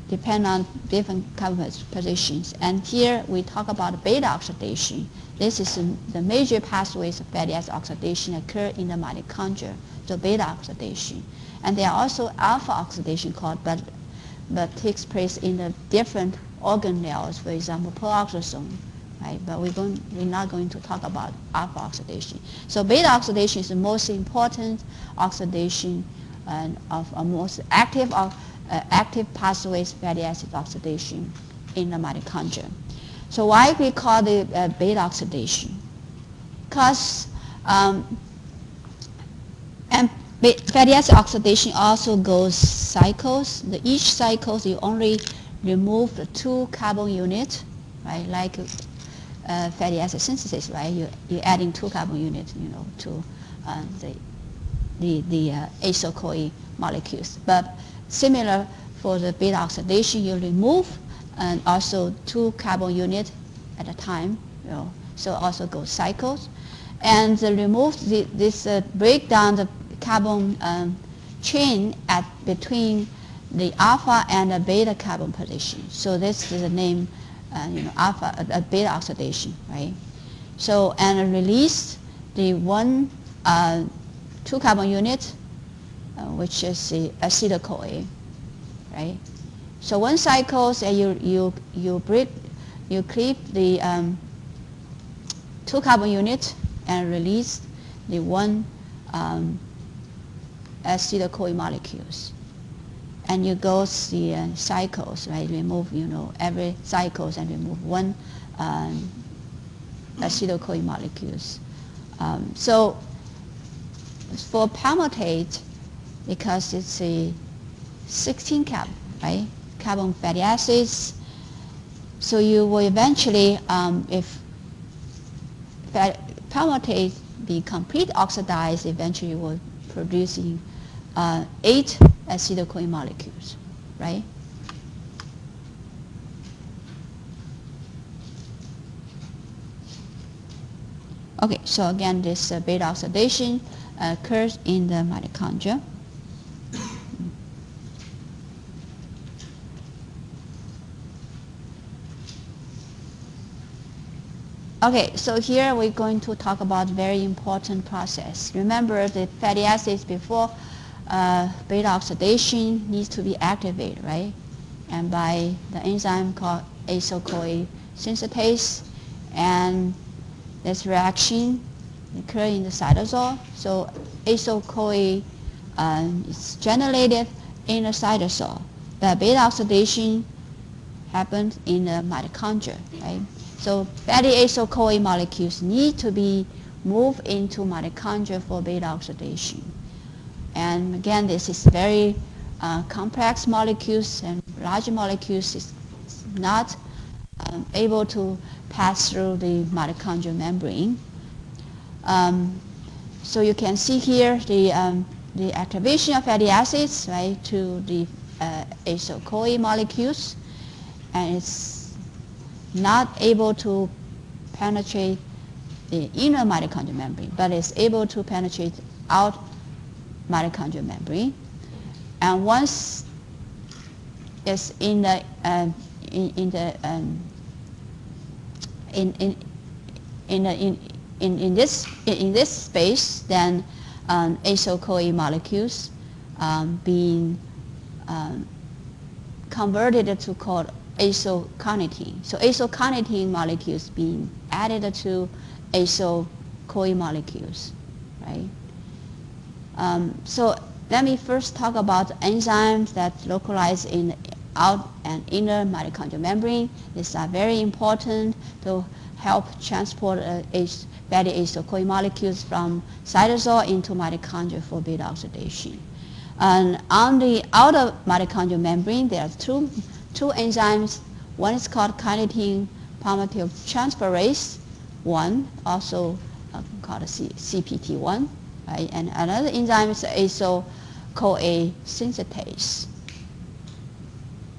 depend on different carbon positions. And here we talk about beta oxidation. This is the major pathways of fatty acid oxidation occur in the mitochondria, so beta oxidation. And there are also alpha oxidation but takes place in the different organelles, for example, peroxisome, right? But we're not going to talk about alpha oxidation. So beta oxidation is the most important oxidation and of a most active pathways fatty acid oxidation in the mitochondria. So why we call it beta oxidation? Because fatty acid oxidation also goes cycles. Each cycles you only remove the 2 carbon units, right? Like fatty acid synthesis, right? You're adding 2 carbon units, to the acyl-CoA molecules. But similar for the beta oxidation, you remove and also 2 carbon units at a time, so also goes cycles. And break down the carbon chain between the alpha and the beta carbon position. So this is the name, alpha, beta oxidation, right? So, and release the 2 carbon unit, which is the acetyl-CoA, right? So one cycles, and you clip the 2 carbon unit and release the 1 acetyl-CoA molecules. And you go the cycles, right? Remove, every cycles and remove 1 acetyl-CoA molecules. So for palmitate, because it's a 16 right? Carbon fatty acids. So you will eventually, if palmitate be complete oxidized, eventually will producing 8 acetyl-CoA molecules, right? Okay, so again, this beta oxidation occurs in the mitochondria. Okay, so here we're going to talk about very important process. Remember the fatty acids before beta oxidation needs to be activated, right? And by the enzyme called acyl-CoA synthetase, and this reaction occurs in the cytosol. So acyl-CoA is generated in the cytosol, but beta oxidation happens in the mitochondria, right? So fatty acyl-CoA molecules need to be moved into mitochondria for beta oxidation. And again, this is very complex molecules, and large molecules is not able to pass through the mitochondrial membrane. So you can see here the activation of fatty acids, right, to the acyl-CoA molecules, and it's not able to penetrate the inner mitochondrial membrane, but it's able to penetrate out mitochondrial membrane. And once it's in this space, then acyl-CoA molecules being converted to called acyl-carnitine. So acyl-carnitine molecules being added to acyl-CoA molecules, right? So let me first talk about enzymes that localize in out and inner mitochondrial membrane. These are very important to help transport fatty acyl-CoA molecules from cytosol into mitochondria for beta oxidation. And on the outer mitochondrial membrane, there are two enzymes. One is called carnitine palmitoyl transferase 1, also called CPT1, right? And another enzyme is acyl-CoA synthetase.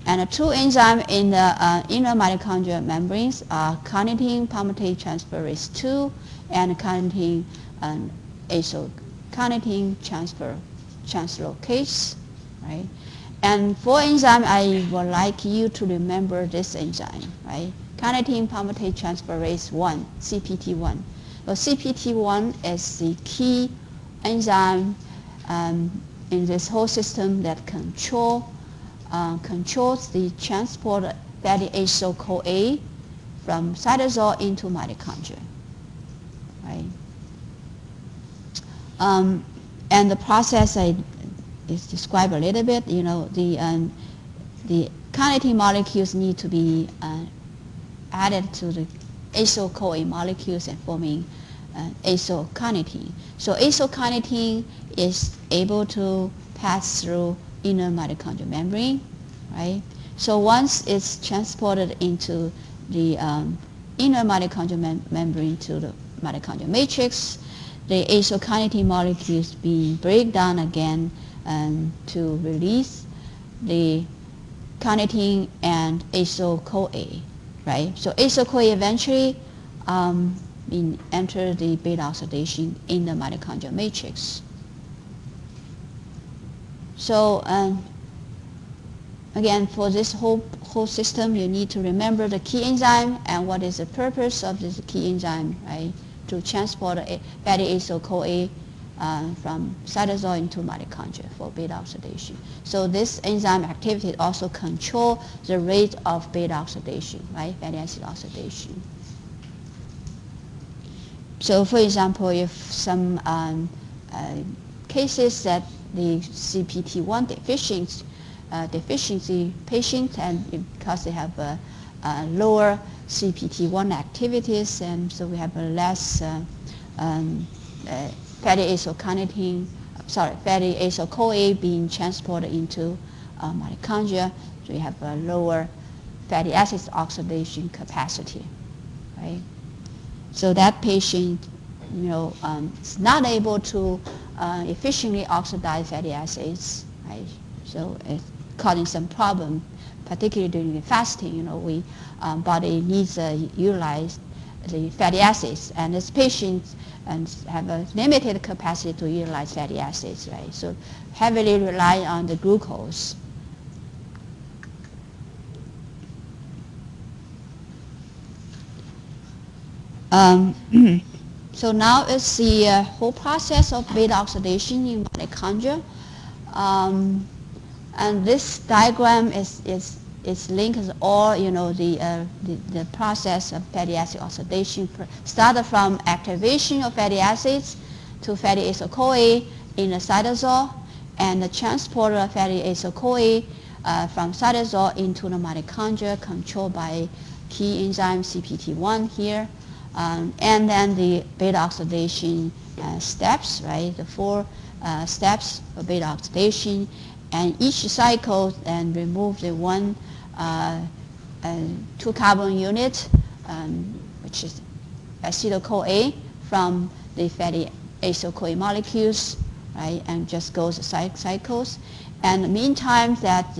And the two enzymes in the inner mitochondrial membranes are carnitine palmitoyl transferase 2 and carnitine acyl-carnitine translocase, right? And for enzyme, I would like you to remember this enzyme, right? Carnitine palmitoyl transferase 1, CPT1. So CPT1 is the key enzyme in this whole system that controls the transport of fatty acyl-CoA from cytosol into mitochondria, right? And the process is described a little bit. You know, the carnitine molecules need to be added to the acyl-CoA molecules and forming acyl-carnitine. So acyl-carnitine is able to pass through inner mitochondrial membrane, right? So once it's transported into the inner mitochondrial membrane to the mitochondrial matrix, the acyl-carnitine molecules break down again to release the carnitine and acyl-CoA, right? So acyl-CoA eventually enter the beta oxidation in the mitochondrial matrix. So again, for this whole system, you need to remember the key enzyme and what is the purpose of this key enzyme, right? To transport fatty acyl-CoA from cytosol into mitochondria for beta oxidation. So this enzyme activity also controls the rate of beta oxidation, right? Fatty acid oxidation. So for example, if some cases that the CPT1 deficiency patient, and because they have lower CPT1 activities, and so we have a less fatty acyl-CoA being transported into mitochondria, so we have a lower fatty acid oxidation capacity, right? So that patient, is not able to efficiently oxidize fatty acids, right? So it's causing some problem, particularly during the fasting. We body needs to utilize the fatty acids, and this patient have a limited capacity to utilize fatty acids, right? So heavily rely on the glucose. So now it's the whole process of beta oxidation in mitochondria. And this diagram is linked all, the process of fatty acid oxidation started from activation of fatty acids to fatty acyl-CoA in the cytosol, and the transport of fatty acyl-CoA from cytosol into the mitochondria controlled by key enzyme CPT1 here. And then the beta oxidation steps, right? The 4 steps of beta oxidation, and each cycle then remove the 1 2-carbon unit, which is acetyl-CoA from the fatty acyl-CoA molecules, right? And just goes cycles. And in the meantime, that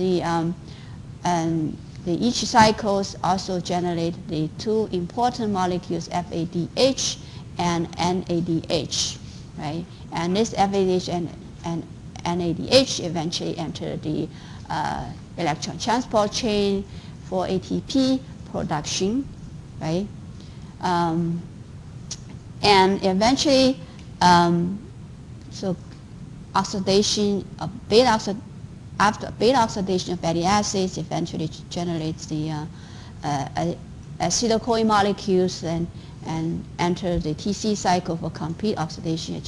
each cycles also generate the 2 important molecules, FADH and NADH, right? And this FADH and NADH eventually enter the electron transport chain for ATP production, right? And eventually, so oxidation of after beta oxidation of fatty acids eventually generates the acetyl-CoA molecules and enter the TC cycle for complete oxidation,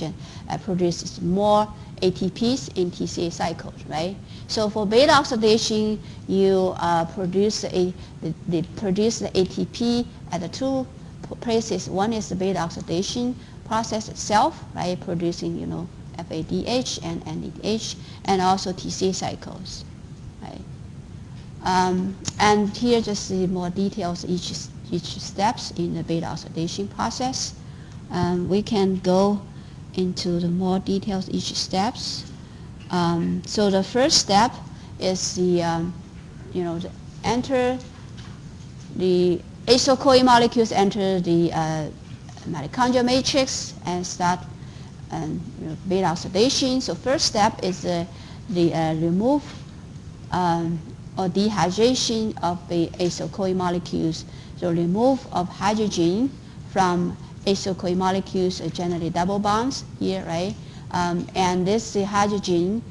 produces more ATPs in TCA cycles, right? So for beta oxidation, you produce the ATP at the 2 places. One is the beta oxidation process itself, right, producing FADH and NADH, and also TCA cycles, right? And here just the more details each steps in the beta oxidation process. We can go into the more details each steps. So the first step is the enter the acyl-CoA molecules enter the mitochondrial matrix and start beta oxidation. So first step is the remove or dehydration of the acyl-CoA molecules. So remove of hydrogen from acyl-CoA molecules generally double bonds here, right? And this the hydrogen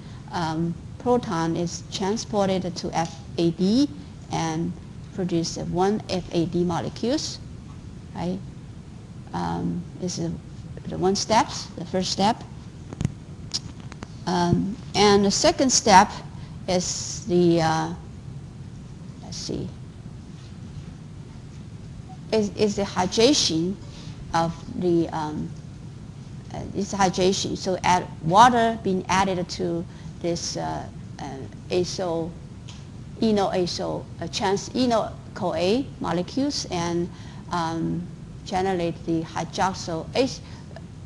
proton is transported to FAD and produce 1 FAD molecules, right? This is the the first step. And the second step is the, is the hydration of the, hydration. So add water being added to this acyl, trans-eno-CoA molecules and generate the hydroxyl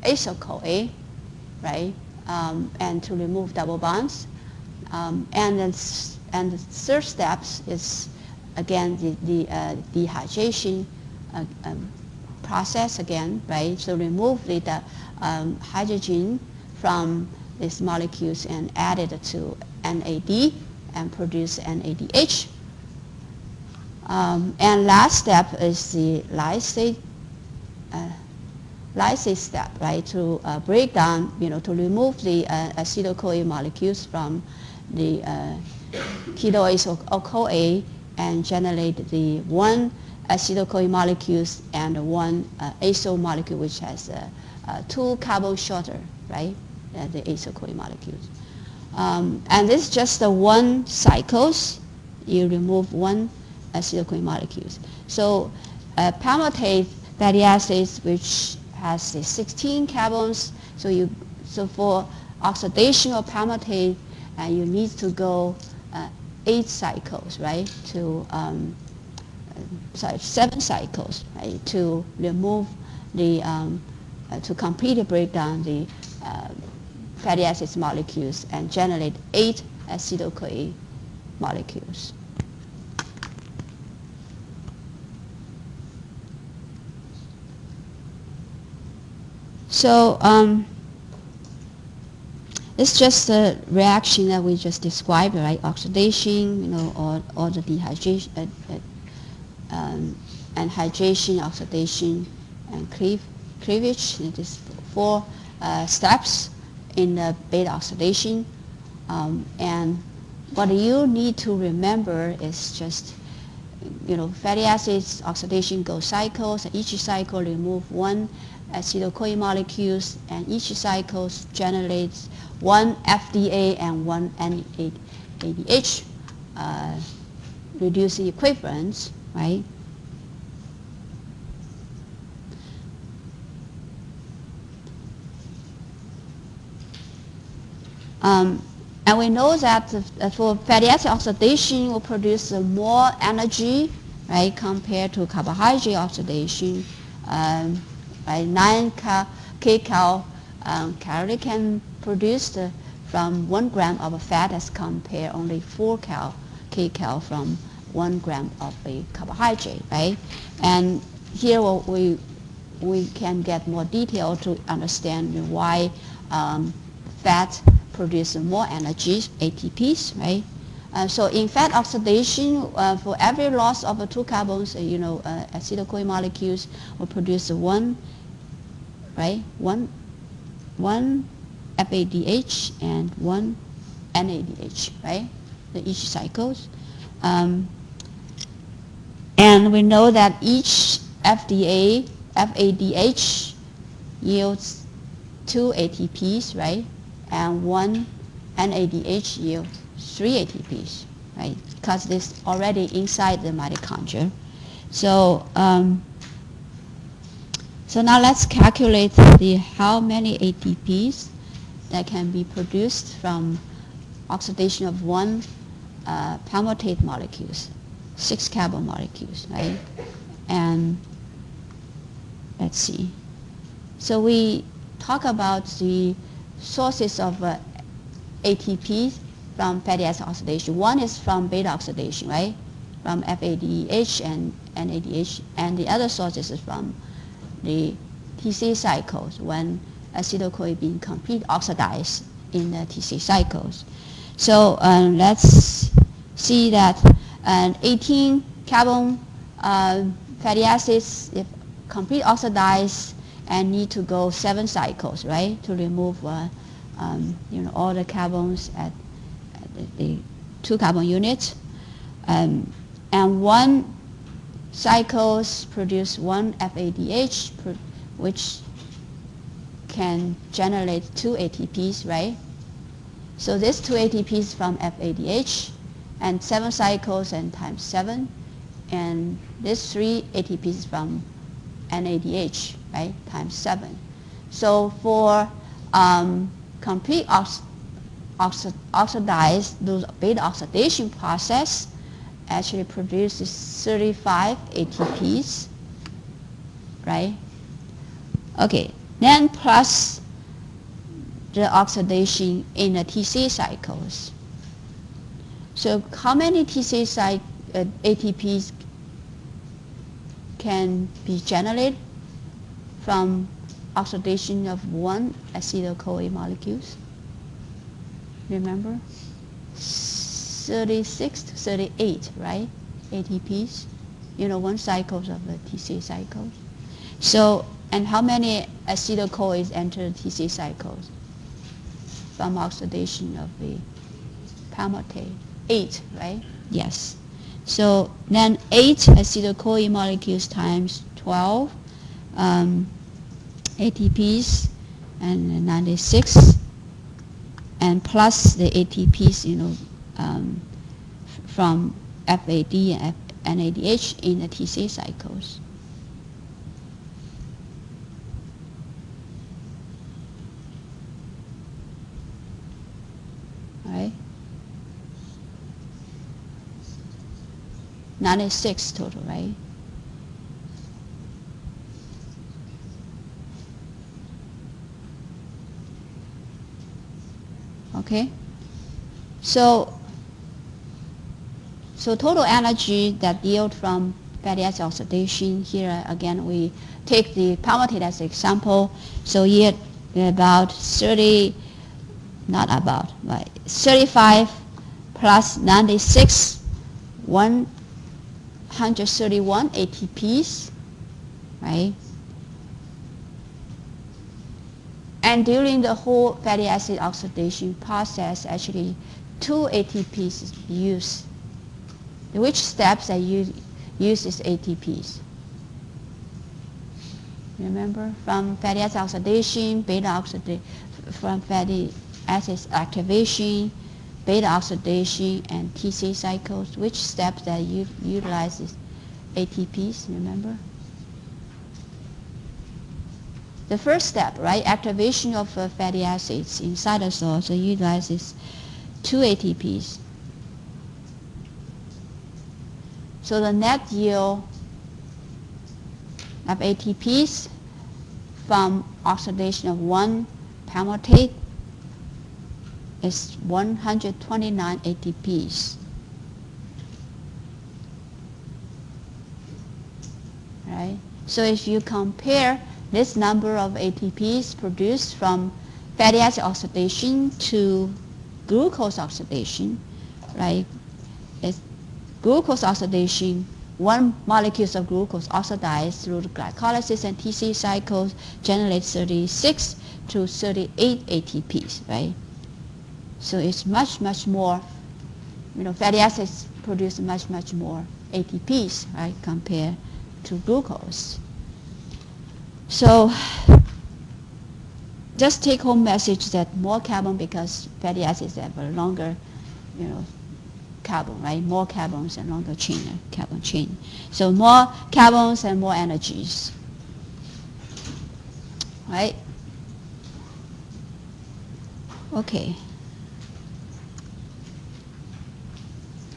acyl-CoA, right? And to remove double bonds. And the third step is again the dehydration process again, right? So remove the hydrogen from these molecules and add it to NAD and produce NADH. And last step is the lysate step, right? To break down, to remove the acetyl-CoA molecules from the ketoacyl-CoA and generate the 1 acetyl-CoA molecules and 1 acyl molecule, which has 2 carbon shorter, right? The acyl-CoA molecules. And this is just the 1 cycles. You remove 1 acetyl-CoA molecules. So palmitate fatty acids, which has the 16 carbons. So for oxidation of palmitate, you need to go 8 cycles, right? To 7 cycles, right? To remove to completely break down the fatty acids molecules and generate 8 acetyl-CoA molecules. So it's just a reaction that we just described, right? Oxidation, or the dehydration, and hydration, oxidation, and cleavage. It is 4 steps in the beta oxidation. And what you need to remember is just, fatty acids oxidation goes cycles, and each cycle remove 1 acetyl-CoA molecules, and each cycle generates 1 FDA and 1 NADH, reducing equivalents, right? And we know that for fatty acid oxidation will produce more energy, right, compared to carbohydrate oxidation. Right, 9 kcal calorie can produced from 1 gram of a fat as compared only 4 kcal from 1 gram of a carbohydrate, right? And here we can get more detail to understand why fat produce more energy, ATPs, right? So in fat oxidation, for every loss of 2 carbons, acetyl-CoA molecules will produce 1, right? One FADH and 1 NADH, right? Each cycles. And we know that each FADH yields 2 ATPs, right? And 1 NADH yields 3 ATPs, right? Because this already inside the mitochondria. So so now let's calculate how many ATPs that can be produced from oxidation of 1 palmitate molecules, 6 carbon molecules, right? And let's see. So we talk about the sources of ATP from fatty acid oxidation. One is from beta oxidation, right? From FADH and NADH, and the other sources is from the TC cycles when acetyl-CoA being completely oxidized in the TC cycles. So let's see that 18 carbon fatty acids, if completely oxidized, and need to go 7 cycles, right, to remove all the carbons at the 2 carbon units, and 1 cycles produce 1 FADH, which can generate 2 ATPs, right? So this 2 ATPs from FADH, and 7 cycles and times 7, and this 3 ATPs from NADH, right, times 7. So for complete oxidized, those beta oxidation process actually produces 35 ATPs, right? Okay, then plus the oxidation in the TC cycles. So how many TC ATPs can be generated from oxidation of 1 acetyl-CoA molecules? Remember? 36 to 38, right? ATPs, 1 cycle of the TC cycle. So, and how many acetyl-CoAs enter the TC cycles from oxidation of the palmitate? 8, right? Yes. So then 8 acetyl-CoA molecules times 12 ATPs and 96, and plus the ATPs, from FAD and NADH in the TC cycles. All right. 96 total, right? Okay? So total energy that yield from fatty acid oxidation, here again we take the palmitate as an example. So here about 30, not about, but 35 plus 96, 131 ATPs, right? And during the whole fatty acid oxidation process, actually 2 ATPs is used. Which steps that uses ATPs? Remember, from fatty acid oxidation, from fatty acid activation, beta oxidation, and TC cycles. Which steps that utilizes ATPs? Remember? The first step, right? Activation of fatty acids in cytosol, so utilizes 2 ATPs. So the net yield of ATPs from oxidation of 1 palmitate is 129 ATPs. Right? So if you compare this number of ATPs produced from fatty acid oxidation to glucose oxidation, right? It's glucose oxidation, 1 molecule of glucose oxidized through the glycolysis and TC cycles generates 36 to 38 ATPs, right? So it's much, much more, fatty acids produce much, much more ATPs, right, compared to glucose. So just take home message that more carbon, because fatty acids have a longer, carbon, right? More carbons and longer chain, carbon chain. So more carbons and more energies, right? Okay.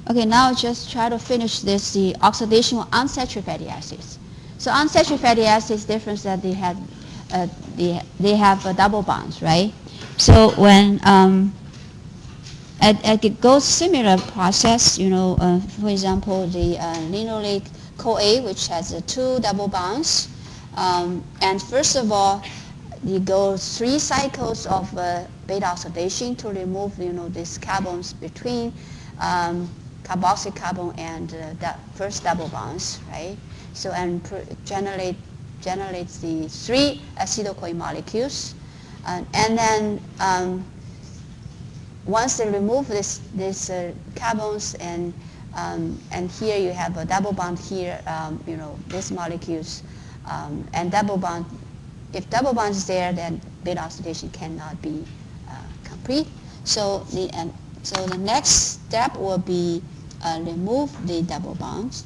Okay, now just try to finish this, the oxidation of unsaturated fatty acids. So unsaturated fatty acids, difference that they have double bonds, right? So when it goes similar process, for example, the linoleic CoA, which has 2 double bonds, and first of all, you go 3 cycles of beta oxidation to remove, these carbons between carboxyl carbon and that first double bonds, right? So and generates the 3 acetyl-CoA molecules, and then once they remove these carbons and here you have a double bond here, these molecules, and double bond. If double bond is there, then beta oxidation cannot be complete. So the next step will be remove the double bonds.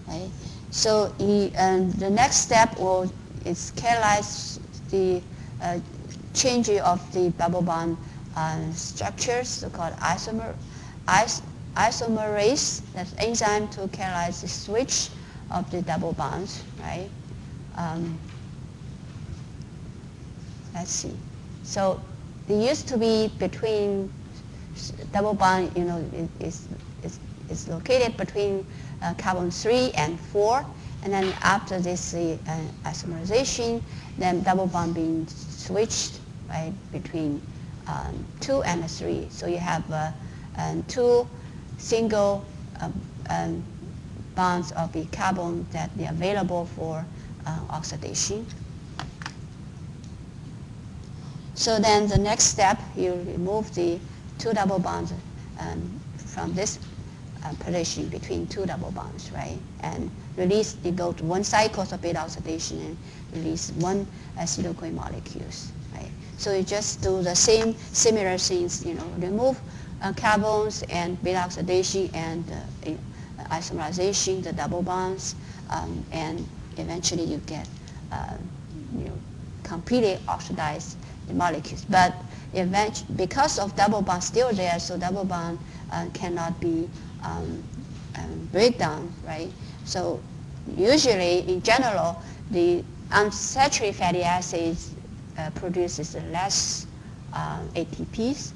Right? So the next step is catalyze the changing of the double bond structures, so-called isomerase. That's enzyme to catalyze the switch of the double bonds, right? Let's see. So they used to be between double bond, is located between carbon 3 and 4, and then after this isomerization, then double bond being switched, right, between 2 and 3. So you have 2 single bonds of the carbon that are available for oxidation. So then the next step, you remove the 2 double bonds from this position between 2 double bonds, right? And release, you go to 1 cycle of beta oxidation and release 1 acetyl-CoA molecules, right? So you just do the same similar things, remove carbons and beta oxidation and isomerization, the double bonds, and eventually you get completely oxidized the molecules. But because of double bond still there, so double bond cannot be breakdown, right? So usually, in general, the unsaturated fatty acids produces less ATPs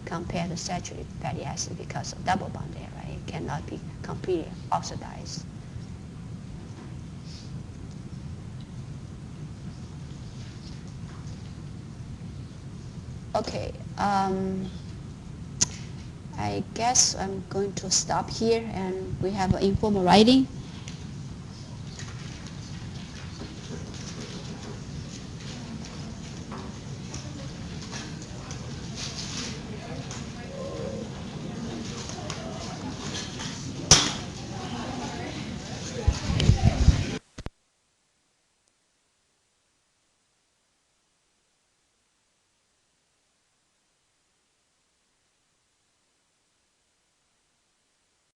compared to saturated fatty acid because of double bond there, right? It cannot be completely oxidized. Okay, I guess I'm going to stop here, and we have informal writing.